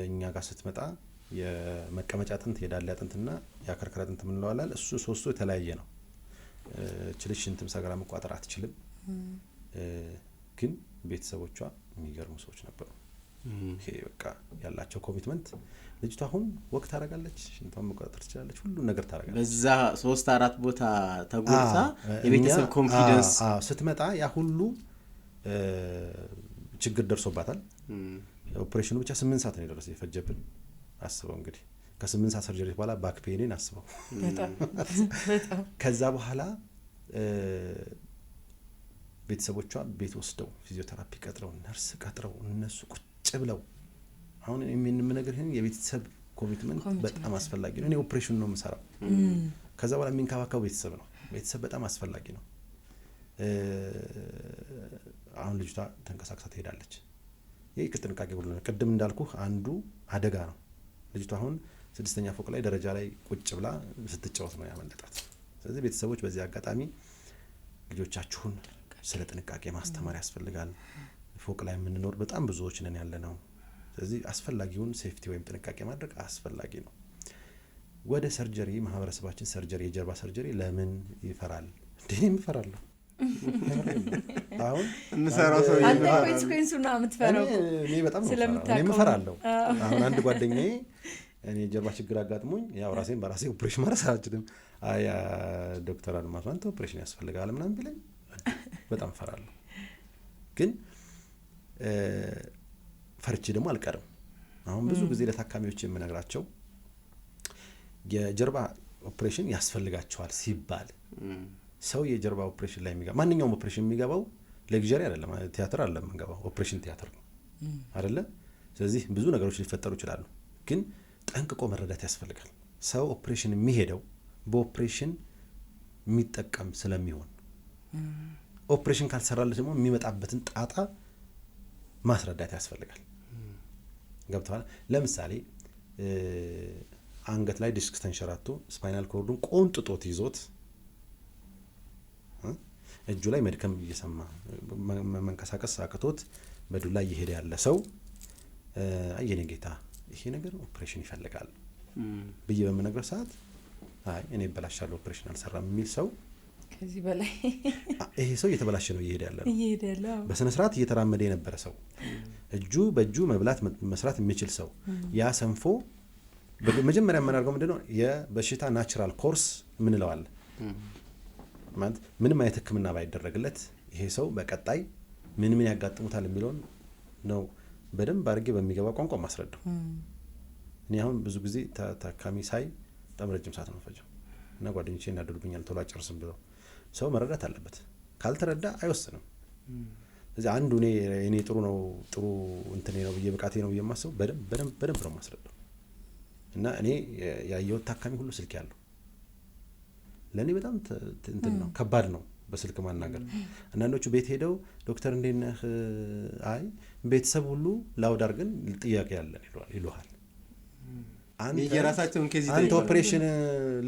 እኛ ጋር ስትመጣ የመቀመጫ አጥንት የዳሌ አጥንትና የአከርካሪ አጥንት ምንለዋላል። እሱ ሶስቱ የተለያየ ነው። ችልሽ ሽንትም ሰገራ መቋጠር አትችልም። ግን ቤተሰቦቿ የሚገርሙ ሰዎች ነበሩ። ይሄ በቃ ያላቸው ኮሚትመንት። ልጅቷ አሁን ወቅት ታደርጋለች፣ ሽንቷን መቆጣጠር ትችላለች፣ ሁሉ ነገር ታደርጋለች።
በዛ 3-4 ቦታ ተጎድታ የቤተሰብ ኮንፊደንስ
ስትመጣ ያ ሁሉ ችግር ደርሶባታል። ኦፕሬሽኑ ብቻ 8 ሰዓት ነው የደረሰው የፈጀብን። አስበው እንግዲህ ከ8 ሰዓት ሰርጀሪ በኋላ ባክ ፔንን አስበው። ከዛ በኋላ ቤተሰቦቿ ቤት ወስደው ፊዚዮቴራፒ ቀጥረው ነርስ ቀጥረው እነሱ ቁጭ ብለው አሁን የምንም ነገር ይሄን የቤተሰብ ኮሚትመንት በጣም አስፈላጊ ነው። እኔ ኦፕሬሽን ነው የምሰራው። ከዛ በኋላ የሚንካባካው ቤተሰብ ነው። ቤተሰብ በጣም አስፈላጊ ነው። አሁን ልጅቷ ተንቀሳቅሳ ትሄዳለች። ይሄ ከጥንቃቄ ሁሉ ነው። ቅድም እንዳልኩ አንዱ አደጋ ነው። ልጅቷ አሁን 6ኛ ፎቅ ላይ ደረጃ ላይ ቁጭ ብላ ስትጫወት ነው ያመለጣት። ስለዚህ ቤተሰቦች በዚህ አጋጣሚ ልጆቻችሁን ስለ ጥንቃቄ ማስተማር ያስፈልጋል። ፎቅ ላይ የምንኖር በጣም ብዙዎች ነን ያለነው። ስለዚህ አስፈላጊውን ሴፍቲ ወይም ጥንቃቄ ማድረግ አስፈላጊ ነው። ወደ ሰርጀሪ ማህበረሰባችን ሰርጀሪ የጀርባ ሰርጀሪ ለምን ይፈራል? እንዴም ይፈራለሁ። አሁን
እንሰራው ሰው
አንተ ኮንሲኩዌንሱና የምትፈራው
እኔ በጣም እኔም እፈራለሁ። አሁን አንድ ጓደኛዬ እኔ ጀርባ ችግር አጋጥሞኝ ያው ራሴን በራሴ ኦፕሬሽን ማድረግ አልችልም። አይ ዶክተር አልማዝ አንተ ኦፕሬሽን ያስፈልጋል ምናምን ቢለኝ በጣም እፈራለሁ። ግን ፈርቼ ደግሞ አልቀርም። አሁን ብዙ ጊዜ ለታካሚዎች የምነግራቸው የጀርባ ኦፕሬሽን ያስፈልጋቸዋል ሲባል ሰው የጀርባ ኦፕሬሽን ላይ የሚገባ ማንኛውም ኦፕሬሽን የሚገባው ሌክዠሪ አይደለም፣ ቲያትር አይደለም የምንገባው፣ ኦፕሬሽን ቲያትር ነው አይደለ? ስለዚህ ብዙ ነገሮች ሊፈጠሩ ይችላሉ። ግን ጠንቅቆ መረዳት ያስፈልጋል። ሰው ኦፕሬሽን የሚሄደው በኦፕሬሽን የሚጠቀም ስለሚሆን ኦፕሬሽን ካልሰራለት ደግሞ የሚመጣበትን ጣጣ ማስረዳት ያስፈልጋል። ገብተዋል? ለምሳሌ አንገት ላይ ዲስክ ተንሸራቶ ስፓይናል ኮርዱን ቆንጥጦት ይዞት እጁ ላይ መድከም እየሰማ መንቀሳቀስ አቅቶት በዱላ እየሄደ ያለ ሰው አየኔ ጌታ ይሄ ነገር ኦፕሬሽን ይፈልጋል ብዬ በምነግረው ሰዓት አይ እኔ በላሻለሁ ኦፕሬሽን አልሰራም የሚል ሰው
ከዚህ በላይ
ይሄ ሰው እየተበላሸ ነው እየሄደ ያለው። በስነ ስርዓት እየተራመደ የነበረ ሰው እጁ በእጁ መብላት መስራት የሚችል ሰው ያ ሰንፎ መጀመሪያ የምናደርገው ምንድነው የበሽታ ናቹራል ኮርስ ምንለው አለ ማለት ምንም አይነት ህክምና ባይደረግለት ይሄ ሰው በቀጣይ ምን ያጋጥሙታል የሚለውን ነው በደንብ አድርጌ በሚገባ ቋንቋ ማስረዳው። እኔ አሁን ብዙ ጊዜ ታካሚ ሳይ በጣም ረጅም ሰዓት ነው ፈጀው እና ጓደኞቼ እናደርጉኛል ቶሎ አጨርስም ብለው ሰው መረዳት አለበት። ካልተረዳ አይወስንም። ስለዚህ አንዱ እኔ ጥሩ ነው ጥሩ እንትኔ ነው ብዬ ብቃቴ ነው ብዬ ማስበው በደንብ ነው ማስረዳው እና እኔ ያየሁት ታካሚ ሁሉ ስልክ ያለው ለኔ በጣም እንትን ነው ከባድ ነው በስልክ ማናገር። አንዳንዶቹ ቤት ሄደው ዶክተር እንዴት ነህ አይ ቤተሰብ ሁሉ ላውድ አድርገን ጥያቄ ያለን ይሉሃል። አንተ ኦፕሬሽን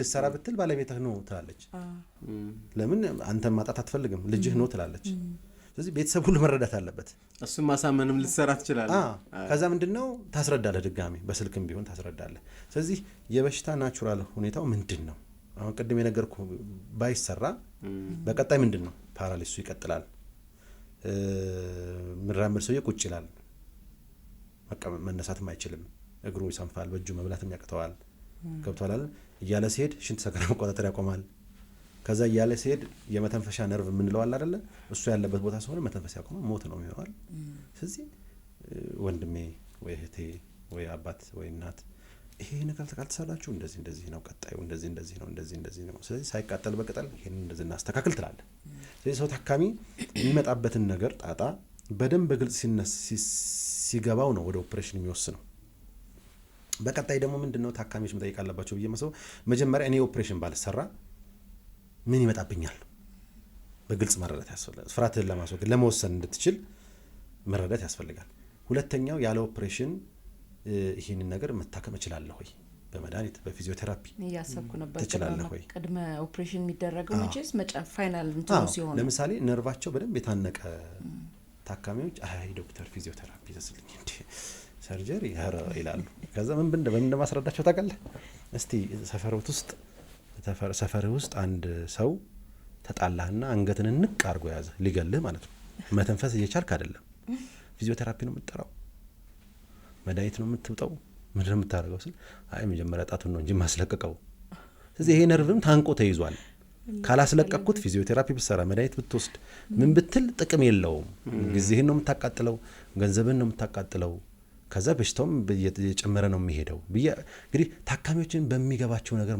ልሰራ ብትል ባለቤትህ ነው ትላለች። ለምን አንተን ማጣት አትፈልግም ልጅህ ነው ትላለች። ስለዚህ ቤተሰብ ሁሉ መረዳት አለበት።
እሱም ማሳመንም ልትሰራ ትችላለህ።
ከዛ ምንድነው ታስረዳለህ፣ ድጋሚ በስልክም ቢሆን ታስረዳለህ። ስለዚህ የበሽታ ናቹራል ሁኔታው ምንድነው? አሁን ቅድም የነገርኩ ባይሰራ በቀጣይ ምንድነው ፓራሊሲሱ ይቀጥላል። ምራመድ ሰውዬ ቁጭ ይላል፣ መነሳትም አይችልም፣ እግሩ ይሰንፋል፣ በእጁ መብላትም ያቅተዋል። ገብቷል እያለ ሲሄድ ሽንት ሰገራ መቆጣጠር ያቆማል። ከዛ እያለ ሲሄድ የመተንፈሻ ነርቭ የምንለው አለ አይደለ? እሱ ያለበት ቦታ ስለሆነ መተንፈስ ያቆማል፣ ሞት ነው የሚሆነው። ስለዚህ ወንድሜ ወይ እህቴ ወይ አባት ወይ እናት ይሄ ነገር ካልተሰራችሁ እንደዚህ ነው፣ ቀጣዩ እንደዚህ ነው። ስለዚህ ሳይቃጠል በቅጠል ይሄን እንደዚህ እናስተካክል ትላለህ። ስለዚህ ሰው ታካሚ የሚመጣበትን ነገር ጣጣ በደንብ በግልጽ ሲገባው ነው ወደ ኦፕሬሽን የሚወስነው። በቀጣይ ደግሞ ምንድነው ታካሚዎች መጠየቅ አለባቸው ብዬ መስለው መጀመሪያ እኔ ኦፕሬሽን ባልሰራ ምን ይመጣብኛል በግልጽ መረዳት ያስፈልጋል። ፍርሃትን ለማስወገድ ለመወሰን እንድትችል መረዳት ያስፈልጋል። ሁለተኛው ያለ ኦፕሬሽን ይሄንን ነገር መታከም እችላለሁ ወይ በመድኃኒት በፊዚዮቴራፒ
እያሰብኩ ነበር።
ትችላለህ ወይ
ቅድመ ኦፕሬሽን የሚደረገው መቼስ ፋይናል እንትኑ ሲሆን
ለምሳሌ ነርቫቸው በደንብ የታነቀ ታካሚዎች አይ ዶክተር ፊዚዮቴራፒ ተስልኝ እንዴ ሰርጀሪ ይላሉ። ከዛ ምን እንደማስረዳቸው ታውቃለህ? እስቲ ሰፈር ውስጥ አንድ ሰው ተጣላህና አንገትን ንቅ አድርጎ ያዘ ሊገልህ ማለት ነው። መተንፈስ እየቻልክ አይደለም፣ ፊዚዮቴራፒ ነው የምትጠራው፣ መድኃኒት ነው የምትውጠው፣ ምንድን ነው የምታደርገው ስል አይ መጀመሪያ ጣቱን ነው እንጂ ማስለቀቀው። ስለዚህ ይሄ ነርቭም ታንቆ ተይዟል። ካላስለቀቅኩት ፊዚዮቴራፒ ብትሰራ መድኃኒት ብትወስድ ምን ብትል ጥቅም የለውም። ጊዜህን ነው የምታቃጥለው፣ ገንዘብህን ነው የምታቃጥለው። ከዛ በሽታውም እየጨመረ ነው የሚሄደው። እንግዲህ ታካሚዎችን በሚገባቸው ነገር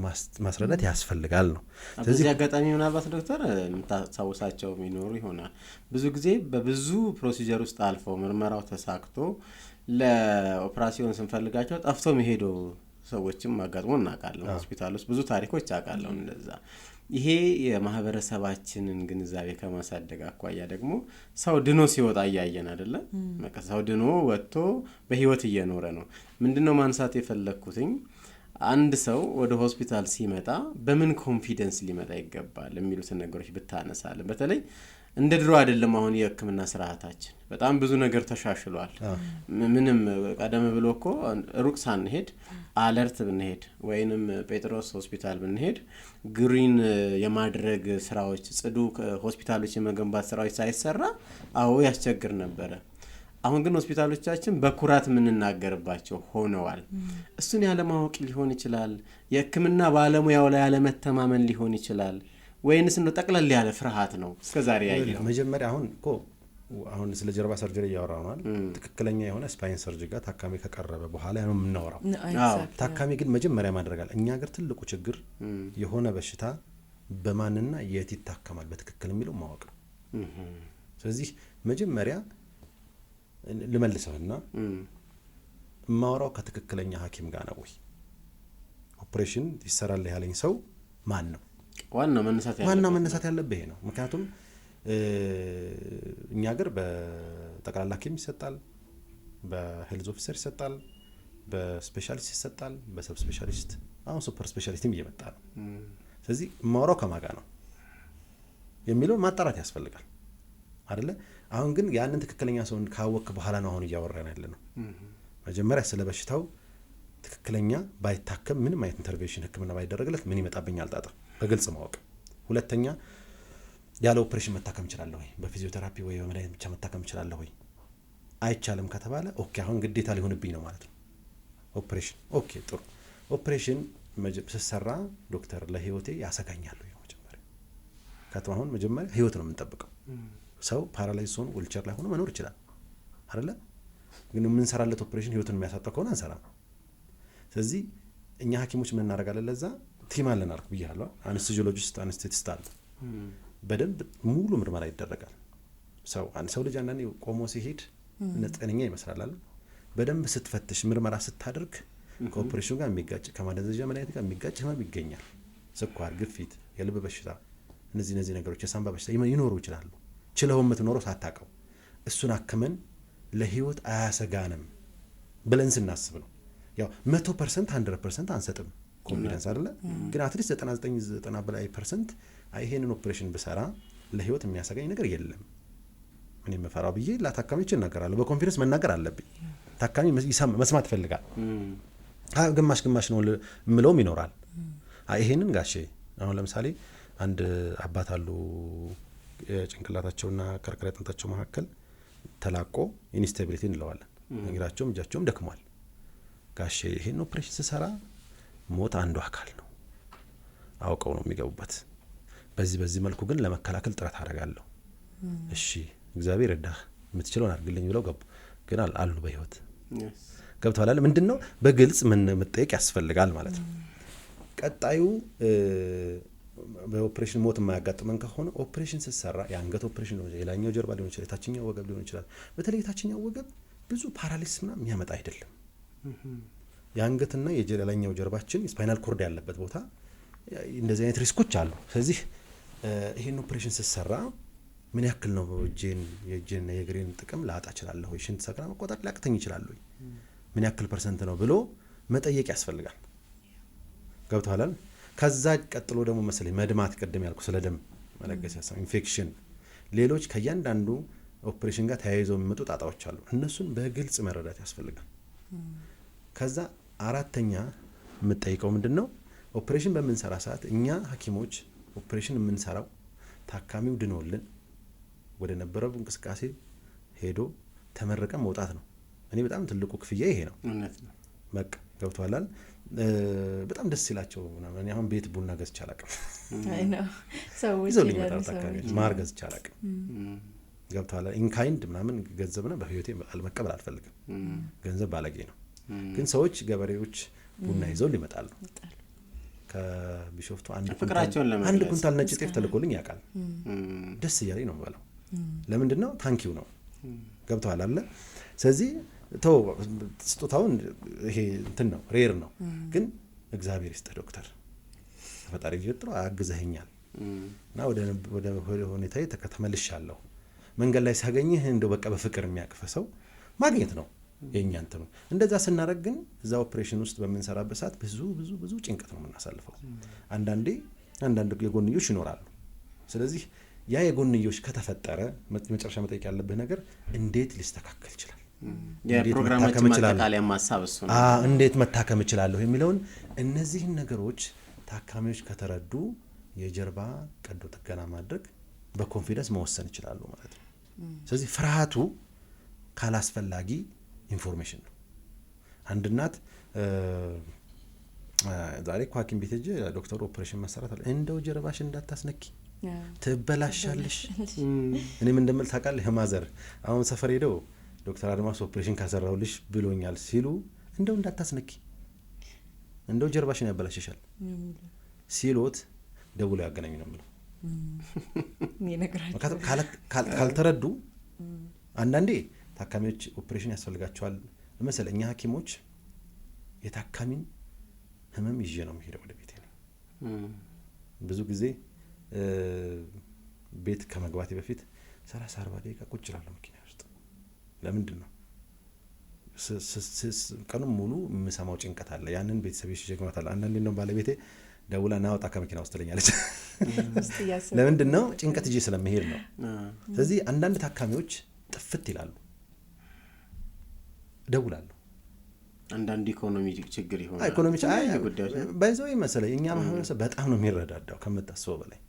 ማስረዳት ያስፈልጋል ነው።
ስለዚህ አጋጣሚ ምናልባት ዶክተር የምታስታውሳቸው የሚኖሩ ይሆናል። ብዙ ጊዜ በብዙ ፕሮሲጀር ውስጥ አልፈው ምርመራው ተሳክቶ ለኦፕራሲዮን ስንፈልጋቸው ጠፍቶ የሚሄዱ ሰዎችም አጋጥሞ እናውቃለን። ሆስፒታል ውስጥ ብዙ ታሪኮች አውቃለሁ እንደዛ። ይሄ የማህበረሰባችንን ግንዛቤ ከማሳደግ አኳያ ደግሞ ሰው ድኖ ሲወጣ እያየን አይደለ? በቃ ሰው ድኖ ወጥቶ በህይወት እየኖረ ነው። ምንድነው ማንሳት የፈለኩትኝ አንድ ሰው ወደ ሆስፒታል ሲመጣ በምን ኮንፊደንስ ሊመጣ ይገባል የሚሉትን ነገሮች ብታነሳለን። በተለይ እንደ ድሮ አይደለም አሁን የሕክምና ስርዓታችን በጣም ብዙ ነገር ተሻሽሏል። ምንም ቀደም ብሎ እኮ ሩቅ ሳንሄድ አለርት ብንሄድ ወይንም ጴጥሮስ ሆስፒታል ብንሄድ ግሪን የማድረግ ስራዎች፣ ጽዱ ሆስፒታሎች የመገንባት ስራዎች ሳይሰራ ያስቸግር ነበረ። አሁን ግን ሆስፒታሎቻችን በኩራት የምንናገርባቸው ሆነዋል። እሱን ያለማወቅ ሊሆን ይችላል፣ የሕክምና ባለሙያው ላይ ያለመተማመን ሊሆን ይችላል፣ ወይንስ ነው ጠቅለል ያለ ፍርሃት ነው እስከዛሬ ያየው?
መጀመሪያ አሁን ስለ ጀርባ ሰርጀሪ እያወራናል። ትክክለኛ የሆነ ስፓይን ሰርጀሪ ጋር ታካሚ ከቀረበ በኋላ ነው የምናወራው። ታካሚ ግን መጀመሪያ ማድረጋል። እኛ ሀገር ትልቁ ችግር የሆነ በሽታ በማንና የት ይታከማል በትክክል የሚለው ማወቅ ነው። ስለዚህ መጀመሪያ ልመልሰውና የማወራው ከትክክለኛ ሐኪም ጋር ነው ወይ? ኦፕሬሽን ይሰራል ያለኝ ሰው ማን ነው?
ዋናው
መነሳት ያለበት ይሄ ነው። ምክንያቱም እኛ ሀገር በጠቅላላ ሐኪም ይሰጣል፣ በሄልዝ ኦፊሰር ይሰጣል፣ በስፔሻሊስት ይሰጣል፣ በሰብ ስፔሻሊስት፣ አሁን ሱፐር ስፔሻሊስትም እየመጣ ነው። ስለዚህ የማወራው ከማጋ ነው የሚለውን ማጣራት ያስፈልጋል አይደለ? አሁን ግን ያንን ትክክለኛ ሰውን ካወቅ በኋላ ነው አሁን እያወራን ያለ ነው። መጀመሪያ ስለ በሽታው ትክክለኛ ባይታከም ምንም አይነት ኢንተርቬንሽን ሕክምና ባይደረግለት ምን ይመጣብኛል ጣጣ በግልጽ ማወቅ። ሁለተኛ ያለ ኦፕሬሽን መታከም ይችላል ወይ? በፊዚዮቴራፒ ወይ በመድኃኒት ብቻ መታከም ይችላል ወይ? አይቻልም ከተባለ ኦኬ አሁን ግዴታ ሊሆንብኝ ነው ማለት ነው ኦፕሬሽን። ኦኬ ጥሩ ኦፕሬሽን ሲሰራ ዶክተር ለህይወቴ ያሰጋኛል ወይ? አሁን መጀመሪያ ህይወት ነው የምንጠብቀው። ሰው ፓራላይዝ ሆኖ ዊልቸር ላይ ሆኖ መኖር ይችላል አይደለ? ግን የምንሰራለት ኦፕሬሽን ህይወትን የሚያሳጣው ከሆነ አንሰራም። ስለዚህ እኛ ሐኪሞች ምን እናደርጋለን? ለዛ ቲም አለን አልኩ ብያለሁ። አንስቴዚዮሎጂስት፣ አነስቴቲስት አለ። በደንብ ሙሉ ምርመራ ይደረጋል። ሰው ልጅ አንዳንዴ ቆሞ ሲሄድ ጤነኛ ይመስላል አይደል? በደንብ ስትፈትሽ ምርመራ ስታደርግ ከኦፕሬሽኑ ጋር የሚጋጭ ከማደንዘዣ መድኃኒት ጋር የሚጋጭ ህመም ይገኛል። ስኳር፣ ግፊት፣ የልብ በሽታ፣ እነዚህ ነገሮች የሳንባ በሽታ ይኖሩ ይችላሉ። ችለው የምትኖረው ሳታውቀው እሱን አክመን ለህይወት አያሰጋንም ብለን ስናስብ ነው። ያው 100% 100% አንሰጥም ኮንፊደንስ አይደለ? ግን አትሊስት 99 በላይ % ይሄንን ኦፕሬሽን ብሰራ ለህይወት የሚያሰጋኝ ነገር የለም እኔ የምፈራው ብዬ ለታካሚዎች እናገራለሁ። በኮንፊደንስ መናገር አለብኝ። ታካሚ መስማት ይፈልጋል። ግማሽ ነው ምለውም ይኖራል። ይሄንን ጋሼ አሁን ለምሳሌ አንድ አባት አሉ የጭንቅላታቸውና ከርክረ አጥንታቸው መካከል ተላቆ ኢንስታቢሊቲ እንለዋለን። እግራቸውም እጃቸውም ደክሟል። ጋሼ ይሄን ኦፕሬሽን ስሰራ ሞት አንዱ አካል ነው አውቀው ነው የሚገቡበት። በዚህ መልኩ ግን ለመከላከል ጥረት አደርጋለሁ። እሺ እግዚአብሔር ይርዳህ የምትችለውን አድርግልኝ ብለው ገቡ። ግን አሉ በህይወት ገብተዋል። ምንድነው በግልጽ ምን መጠየቅ ያስፈልጋል ማለት ነው። ቀጣዩ በኦፕሬሽን ሞት የማያጋጥመን ከሆነ ኦፕሬሽን ሲሰራ የአንገት ኦፕሬሽን ነው፣ የላይኛው ጀርባ ሊሆን ይችላል፣ የታችኛው ወገብ ሊሆን ይችላል። በተለይ የታችኛው ወገብ ብዙ ፓራሊሲስ ምናምን የሚያመጣ አይደለም። የአንገትና የላይኛው ጀርባችን ስፓይናል ኮርድ ያለበት ቦታ እንደዚህ አይነት ሪስኮች አሉ። ስለዚህ ይሄን ኦፕሬሽን ሲሰራ ምን ያክል ነው የእጄን የእግሬን ጥቅም ላጣ እችላለሁ ወይ? ሽንት ሰክራ መቆጣጠር ሊያቅተኝ ይችላል ወይ? ምን ያክል % ነው ብሎ መጠየቅ ያስፈልጋል። ገብቶሃል? ከዛ ቀጥሎ ደግሞ መሰለኝ መድማት፣ ቀደም ያልኩ ስለ ደም መለገስ ያሰው ኢንፌክሽን፣ ሌሎች ከእያንዳንዱ ኦፕሬሽን ጋር ተያይዘው የሚመጡ ጣጣዎች አሉ። እነሱን በግልጽ መረዳት ያስፈልጋል። ከዛ አራተኛ የምጠይቀው ምንድነው ኦፕሬሽን በምንሰራ ሰዓት እኛ ሐኪሞች ኦፕሬሽን የምንሰራው ታካሚው ድኖልን ወደ ነበረው እንቅስቃሴ ሄዶ ተመረቀ መውጣት ነው። እኔ በጣም ትልቁ ክፍያ ይሄ ነው። በቃ ገብቷላል። በጣም ደስ ይላቸው ምናምን። እኔ አሁን ቤት ቡና ገዝቼ አላውቅም። አይ ነው ሰዎች ማር ገዝቼ አላውቅም። ገብቷላል። ኢንካይንድ ምናምን ገንዘብና በህይወቴ አልመቀበል አልፈልግም። ገንዘብ ባለጌ ነው። ግን ሰዎች ገበሬዎች ቡና ይዘው ሊመጣሉ። ከቢሾፍቱ አንድ ኩንታል ነጭ ጤፍ ተልኮልኝ ያውቃል። ደስ እያለኝ ነው የምበላው። ለምንድነው? ታንኪው ነው። ገብቷል አለ። ስለዚህ ተው ስጦታውን ይሄ እንትን ነው ሬር ነው። ግን እግዚአብሔር ይስጥ ዶክተር ፈጣሪ ይወጥሮ አግዘኸኛል እና ወደ ሁኔታዬ ተመልሻለሁ። መንገድ ላይ ሲያገኝህ እንደው በቃ በፍቅር የሚያቅፍ ሰው ማግኘት ነው የኛ እንትኑ እንደዛ ስናደርግ ግን እዛ ኦፕሬሽን ውስጥ በምንሰራበት ሰዓት ብዙ ጭንቀት ነው የምናሳልፈው። አንዳንድ የጎንዮሽ ይኖራሉ። ስለዚህ ያ የጎንዮሽ ከተፈጠረ መጨረሻ መጠየቅ ያለብህ ነገር እንዴት ሊስተካከል ይችላል፣
የፕሮግራማችን ማጠቃለያ ማሳብ እሱ ነው።
እንዴት መታከም እችላለሁ የሚለውን እነዚህን ነገሮች ታካሚዎች ከተረዱ የጀርባ ቀዶ ጥገና ማድረግ በኮንፊደንስ መወሰን ይችላሉ ማለት ነው። ስለዚህ ፍርሃቱ ካላስፈላጊ ኢንፎርሜሽን ነው። አንድ እናት ዛሬ ሐኪም ቤት ሄጄ ዶክተር ኦፕሬሽን መሰራት አለ እንደው ጀርባሽ እንዳታስነኪ ትበላሻለሽ። እኔም እንደምል ታውቃለህ ማዘር አሁን ሰፈር ሄደው ዶክተር አድማስ ኦፕሬሽን ካሰራውልሽ ብሎኛል ሲሉ እንደው እንዳታስነኪ እንደው ጀርባሽን ያበላሽሻል ሲሎት ደውሎ ያገናኙ ነው የምለው። ካልተረዱ አንዳንዴ ታካሚዎች ኦፕሬሽን ያስፈልጋቸዋል መሰለኝ። እኛ ሐኪሞች የታካሚን ህመም ይዤ ነው የምሄደው ወደ ቤቴ ነው። ብዙ ጊዜ ቤት ከመግባቴ በፊት 30-40 ደቂቃ ቁጭ እላለሁ መኪና ውስጥ። ለምንድን ነው? ቀኑን ሙሉ የምሰማው ጭንቀት አለ። ያንን ቤተሰብ ይሸግማታል። አንዳንዴ ነው ባለቤቴ ደውላ ናውጣ ከመኪና ውስጥ ትለኛለች። ለምንድን ነው? ጭንቀት ይዤ ስለምሄድ ነው። ስለዚህ አንዳንድ ታካሚዎች ጥፍት ይላሉ። ደውላለሁ።
አንዳንድ ኢኮኖሚ ችግር ይሆናል።
ኢኮኖሚ ጉዳዮች በዛው መሰለኝ እኛ ማህበረሰብ በጣም ነው የሚረዳዳው ከምታስበው በላይ።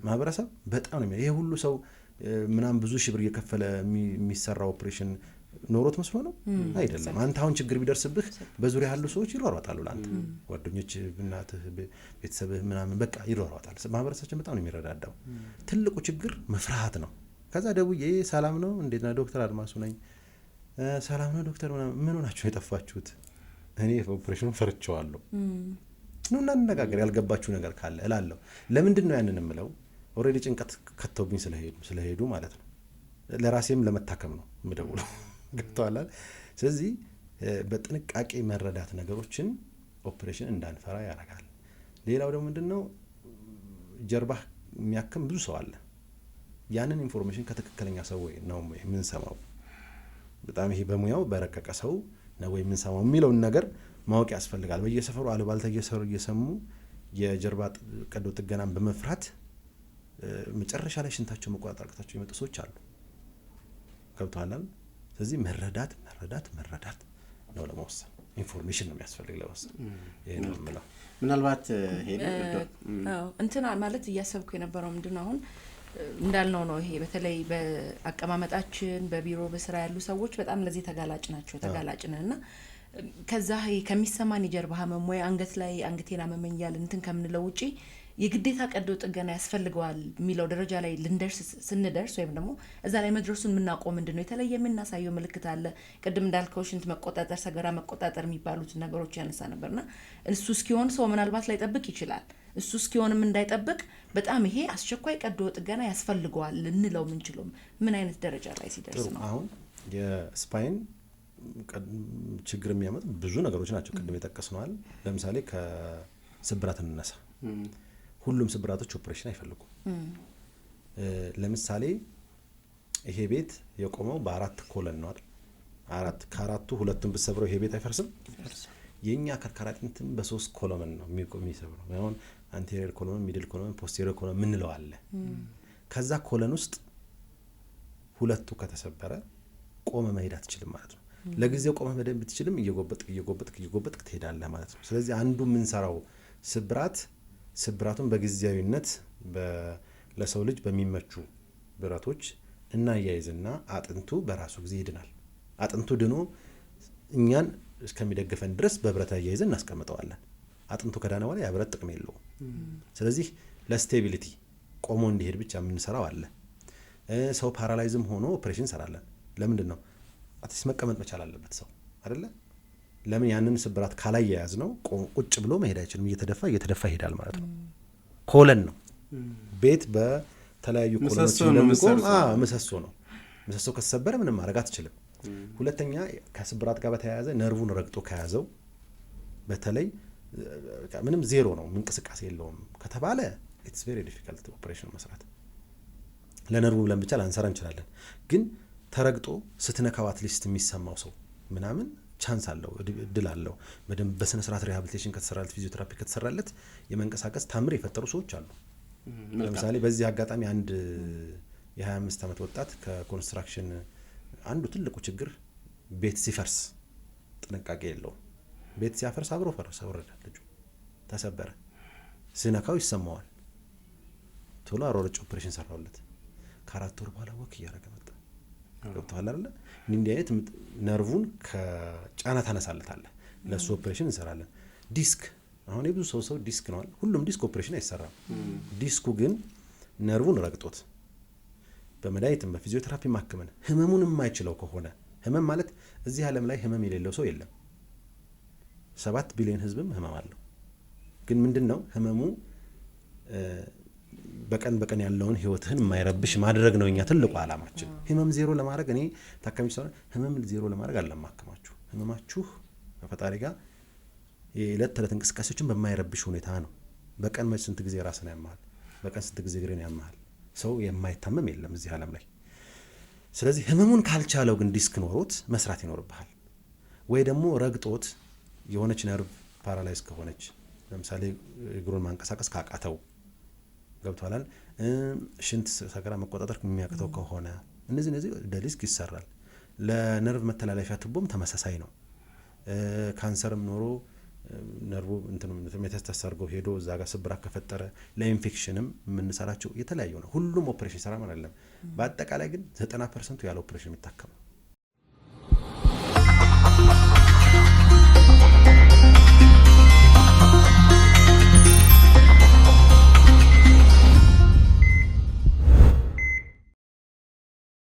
ማህበረሰብ በጣም ነው ይሄ ሁሉ ሰው ምናምን ብዙ ሺህ ብር እየከፈለ የሚሰራ ኦፕሬሽን ኖሮት መስሎ ነው አይደለም። አንተ አሁን ችግር ቢደርስብህ በዙሪያ ያሉ ሰዎች ይሯሯጣሉ ለአንተ፣ ጓደኞች፣ እናትህ፣ ቤተሰብህ ምናምን በቃ ይሯሯጣል። ማህበረሰባችን በጣም ነው የሚረዳዳው። ትልቁ ችግር መፍራት ነው። ከዛ ደውዬ ሰላም ነው እንዴት ነህ ዶክተር አድማሱ ነኝ። ሰላም ነው ዶክተር ምን ሆናችሁ የጠፋችሁት? እኔ ኦፕሬሽኑን ፈርቼዋለሁ ነው እና እንነጋገር ያልገባችሁ ነገር ካለ እላለሁ። ለምንድን ነው ያንን የምለው? ኦልሬዲ ጭንቀት ከተውብኝ ስለሄዱ ማለት ነው። ለራሴም ለመታከም ነው የምደውለው። ገብቶሃል? ስለዚህ በጥንቃቄ መረዳት ነገሮችን ኦፕሬሽን እንዳንፈራ ያደርጋል። ሌላው ደግሞ ምንድነው ጀርባ የሚያክም ብዙ ሰው አለ። ያንን ኢንፎርሜሽን ከትክክለኛ ሰው ነው የምንሰማው። በጣም ይሄ በሙያው በረቀቀ ሰው ነው የምንሰማው የሚለውን ነገር ማወቅ ያስፈልጋል። በየሰፈሩ አሉባልታ እየሰሙ የጀርባ ቀዶ ጥገናን በመፍራት መጨረሻ ላይ ሽንታቸው መቆጣጠር አቅቷቸው የመጡ ሰዎች አሉ። ገብቶሃል? ስለዚህ መረዳት ነው ለመወሰን። ኢንፎርሜሽን ነው የሚያስፈልግ ለመወሰን። ይሄ ነው የምለው።
ምናልባት ሄደ
እንትና ማለት እያሰብኩ የነበረው ምንድነው አሁን እንዳልነው ነው። ይሄ በተለይ በአቀማመጣችን በቢሮ በስራ ያሉ ሰዎች በጣም ለዚህ ተጋላጭ ነንና ከዛ ከሚሰማን የጀርባ ህመም ወይ አንገት ላይ አንገቴና መመኛል እንትን ከምንለው ውጪ የግዴታ ቀዶ ጥገና ያስፈልገዋል የሚለው ደረጃ ላይ ስንደርስ ወይም ደግሞ እዛ ላይ መድረሱን የምናውቀው ምንድነው? የተለየ የምናሳየው ምልክት አለ። ቅድም እንዳልከው ሽንት መቆጣጠር፣ ሰገራ መቆጣጠር የሚባሉት ነገሮች ያነሳ ነበርና እሱ እስኪሆን ሰው ምናልባት ላይ ጠብቅ ይችላል። እሱ እስኪሆንም እንዳይጠብቅ በጣም ይሄ አስቸኳይ ቀዶ ጥገና ያስፈልገዋል ልንለው ምንችለው ምን አይነት ደረጃ ላይ ሲደርስ ነው?
አሁን የስፓይን ችግር የሚያመጡ ብዙ ነገሮች ናቸው። ቅድም የጠቀስነዋል። ለምሳሌ ከስብራት እንነሳ። ሁሉም ስብራቶች ኦፕሬሽን አይፈልጉም። ለምሳሌ ይሄ ቤት የቆመው በ4 ኮለን ነው አይደል? ከአራቱ ሁለቱን ብትሰብረው ይሄ ቤት አይፈርስም። የኛ ከርካራጢንትም በ3 ኮሎመን ነው የሚሰብረው። አሁን አንቴሪየር ኮሎመን፣ ሚድል ኮሎመን፣ ፖስቴሪየር ኮሎመን ምንለው አለ። ከዛ ኮለን ውስጥ ሁለቱ ከተሰበረ ቆመ መሄድ አትችልም ማለት ነው። ለጊዜው ቆመ መሄድ ብትችልም እየጎበጥክ ትሄዳለህ ማለት ነው። ስለዚህ አንዱ የምንሰራው ስብራቱን በጊዜያዊነት ለሰው ልጅ በሚመቹ ብረቶች እናያይዝና አጥንቱ በራሱ ጊዜ ይድናል። አጥንቱ ድኖ እኛን እስከሚደግፈን ድረስ በብረት አያይዘን እናስቀምጠዋለን። አጥንቱ ከዳነ በኋላ ያ ብረት ጥቅም የለውም። ስለዚህ ለስቴቢሊቲ ቆሞ እንዲሄድ ብቻ የምንሰራው አለ። ሰው ፓራላይዝም ሆኖ ኦፕሬሽን እንሰራለን። ለምንድን ነው? አጥንት መቀመጥ መቻል አለበት ሰው አይደለ? ለምን? ያንን ስብራት ካላይ ያያዝ ነው ቁጭ ብሎ መሄድ አይችልም። እየተደፋ ይሄዳል ማለት ነው። ኮለን ነው ቤት በተለያዩ ኮለኖች እንደሚቆም ምሰሶ ነው። ምሰሶ ከተሰበረ ምንም ማድረግ አትችልም። ሁለተኛ ከስብራት ጋር በተያያዘ ነርቡን ረግጦ ከያዘው በተለይ ምንም ዜሮ ነው እንቅስቃሴ የለውም ከተባለ ኢትስ ቬሪ ዲፊካልት ኦፕሬሽን መስራት። ለነርቡ ብለን ብቻ ላንሰራ እንችላለን። ግን ተረግጦ ስትነካው አትሊስት የሚሰማው ሰው ምናምን ቻንስ አለው እድል አለው በደንብ በስነ ስርዓት ሪሃቢሊቴሽን ከተሰራለት ፊዚዮቴራፒ ከተሰራለት የመንቀሳቀስ ታምር የፈጠሩ ሰዎች አሉ። ለምሳሌ በዚህ አጋጣሚ አንድ የ25 ዓመት ወጣት ከኮንስትራክሽን አንዱ ትልቁ ችግር ቤት ሲፈርስ ጥንቃቄ የለውም። ቤት ሲያፈርስ አብሮ ፈረሰ፣ ወረደ፣ ልጁ ተሰበረ፣ ሲነካው ይሰማዋል። ቶሎ አሮርጭ ኦፕሬሽን ሰራውለት። ከ4 ወር በኋላ ወክ እያደረገ መጣ። ገብቶሃል አይደለ? እንዲህ አይነት ነርቡን ከጫና ታነሳለታለህ። ለሱ ኦፕሬሽን እንሰራለን። ዲስክ አሁን የብዙ ሰው ዲስክ ነው። ሁሉም ዲስክ ኦፕሬሽን አይሰራም። ዲስኩ ግን ነርቡን ረግጦት በመድኃኒትም በፊዚዮቴራፒ ማከመን ህመሙን የማይችለው ከሆነ ህመም ማለት እዚህ ዓለም ላይ ህመም የሌለው ሰው የለም። 7 ቢሊዮን ህዝብም ህመም አለው። ግን ምንድነው ህመሙ? በቀን በቀን ያለውን ህይወትህን የማይረብሽ ማድረግ ነው እኛ ትልቁ ዓላማችን። ህመም ዜሮ ለማድረግ እኔ ታካሚዎች ሰው ህመም ዜሮ ለማድረግ አለማከማችሁ። ህመማችሁ ከፈጣሪ ጋር የዕለት ተዕለት እንቅስቃሴዎችን በማይረብሽ ሁኔታ ነው። በቀን ስንት ጊዜ ራስን ያማል? በቀን ስንት ጊዜ እግሬን ያማል? ሰው የማይታመም የለም እዚህ ዓለም ላይ። ስለዚህ ህመሙን ካልቻለው ግን ዲስክ ኖሮት መስራት ይኖርብሃል። ወይ ደግሞ ረግጦት የሆነች ነርቭ ፓራላይዝ ከሆነች ለምሳሌ እግሩን ማንቀሳቀስ ካቃተው ገብቷላል። ሽንት ሰገራ መቆጣጠር የሚያቅተው ከሆነ እነዚህ ለዲስክ ይሰራል። ለነርቭ መተላለፊያ ቱቦም ተመሳሳይ ነው። ካንሰርም ኖሮ ነርቭ ሜታስታሲስ አድርጎ ሄዶ እዛ ጋር ስብራት ከፈጠረ ለኢንፌክሽንም የምንሰራቸው የተለያዩ ነው። ሁሉም ኦፕሬሽን ሰራ ማለት አይደለም። በአጠቃላይ ግን 90% ያለ ኦፕሬሽን የሚታከም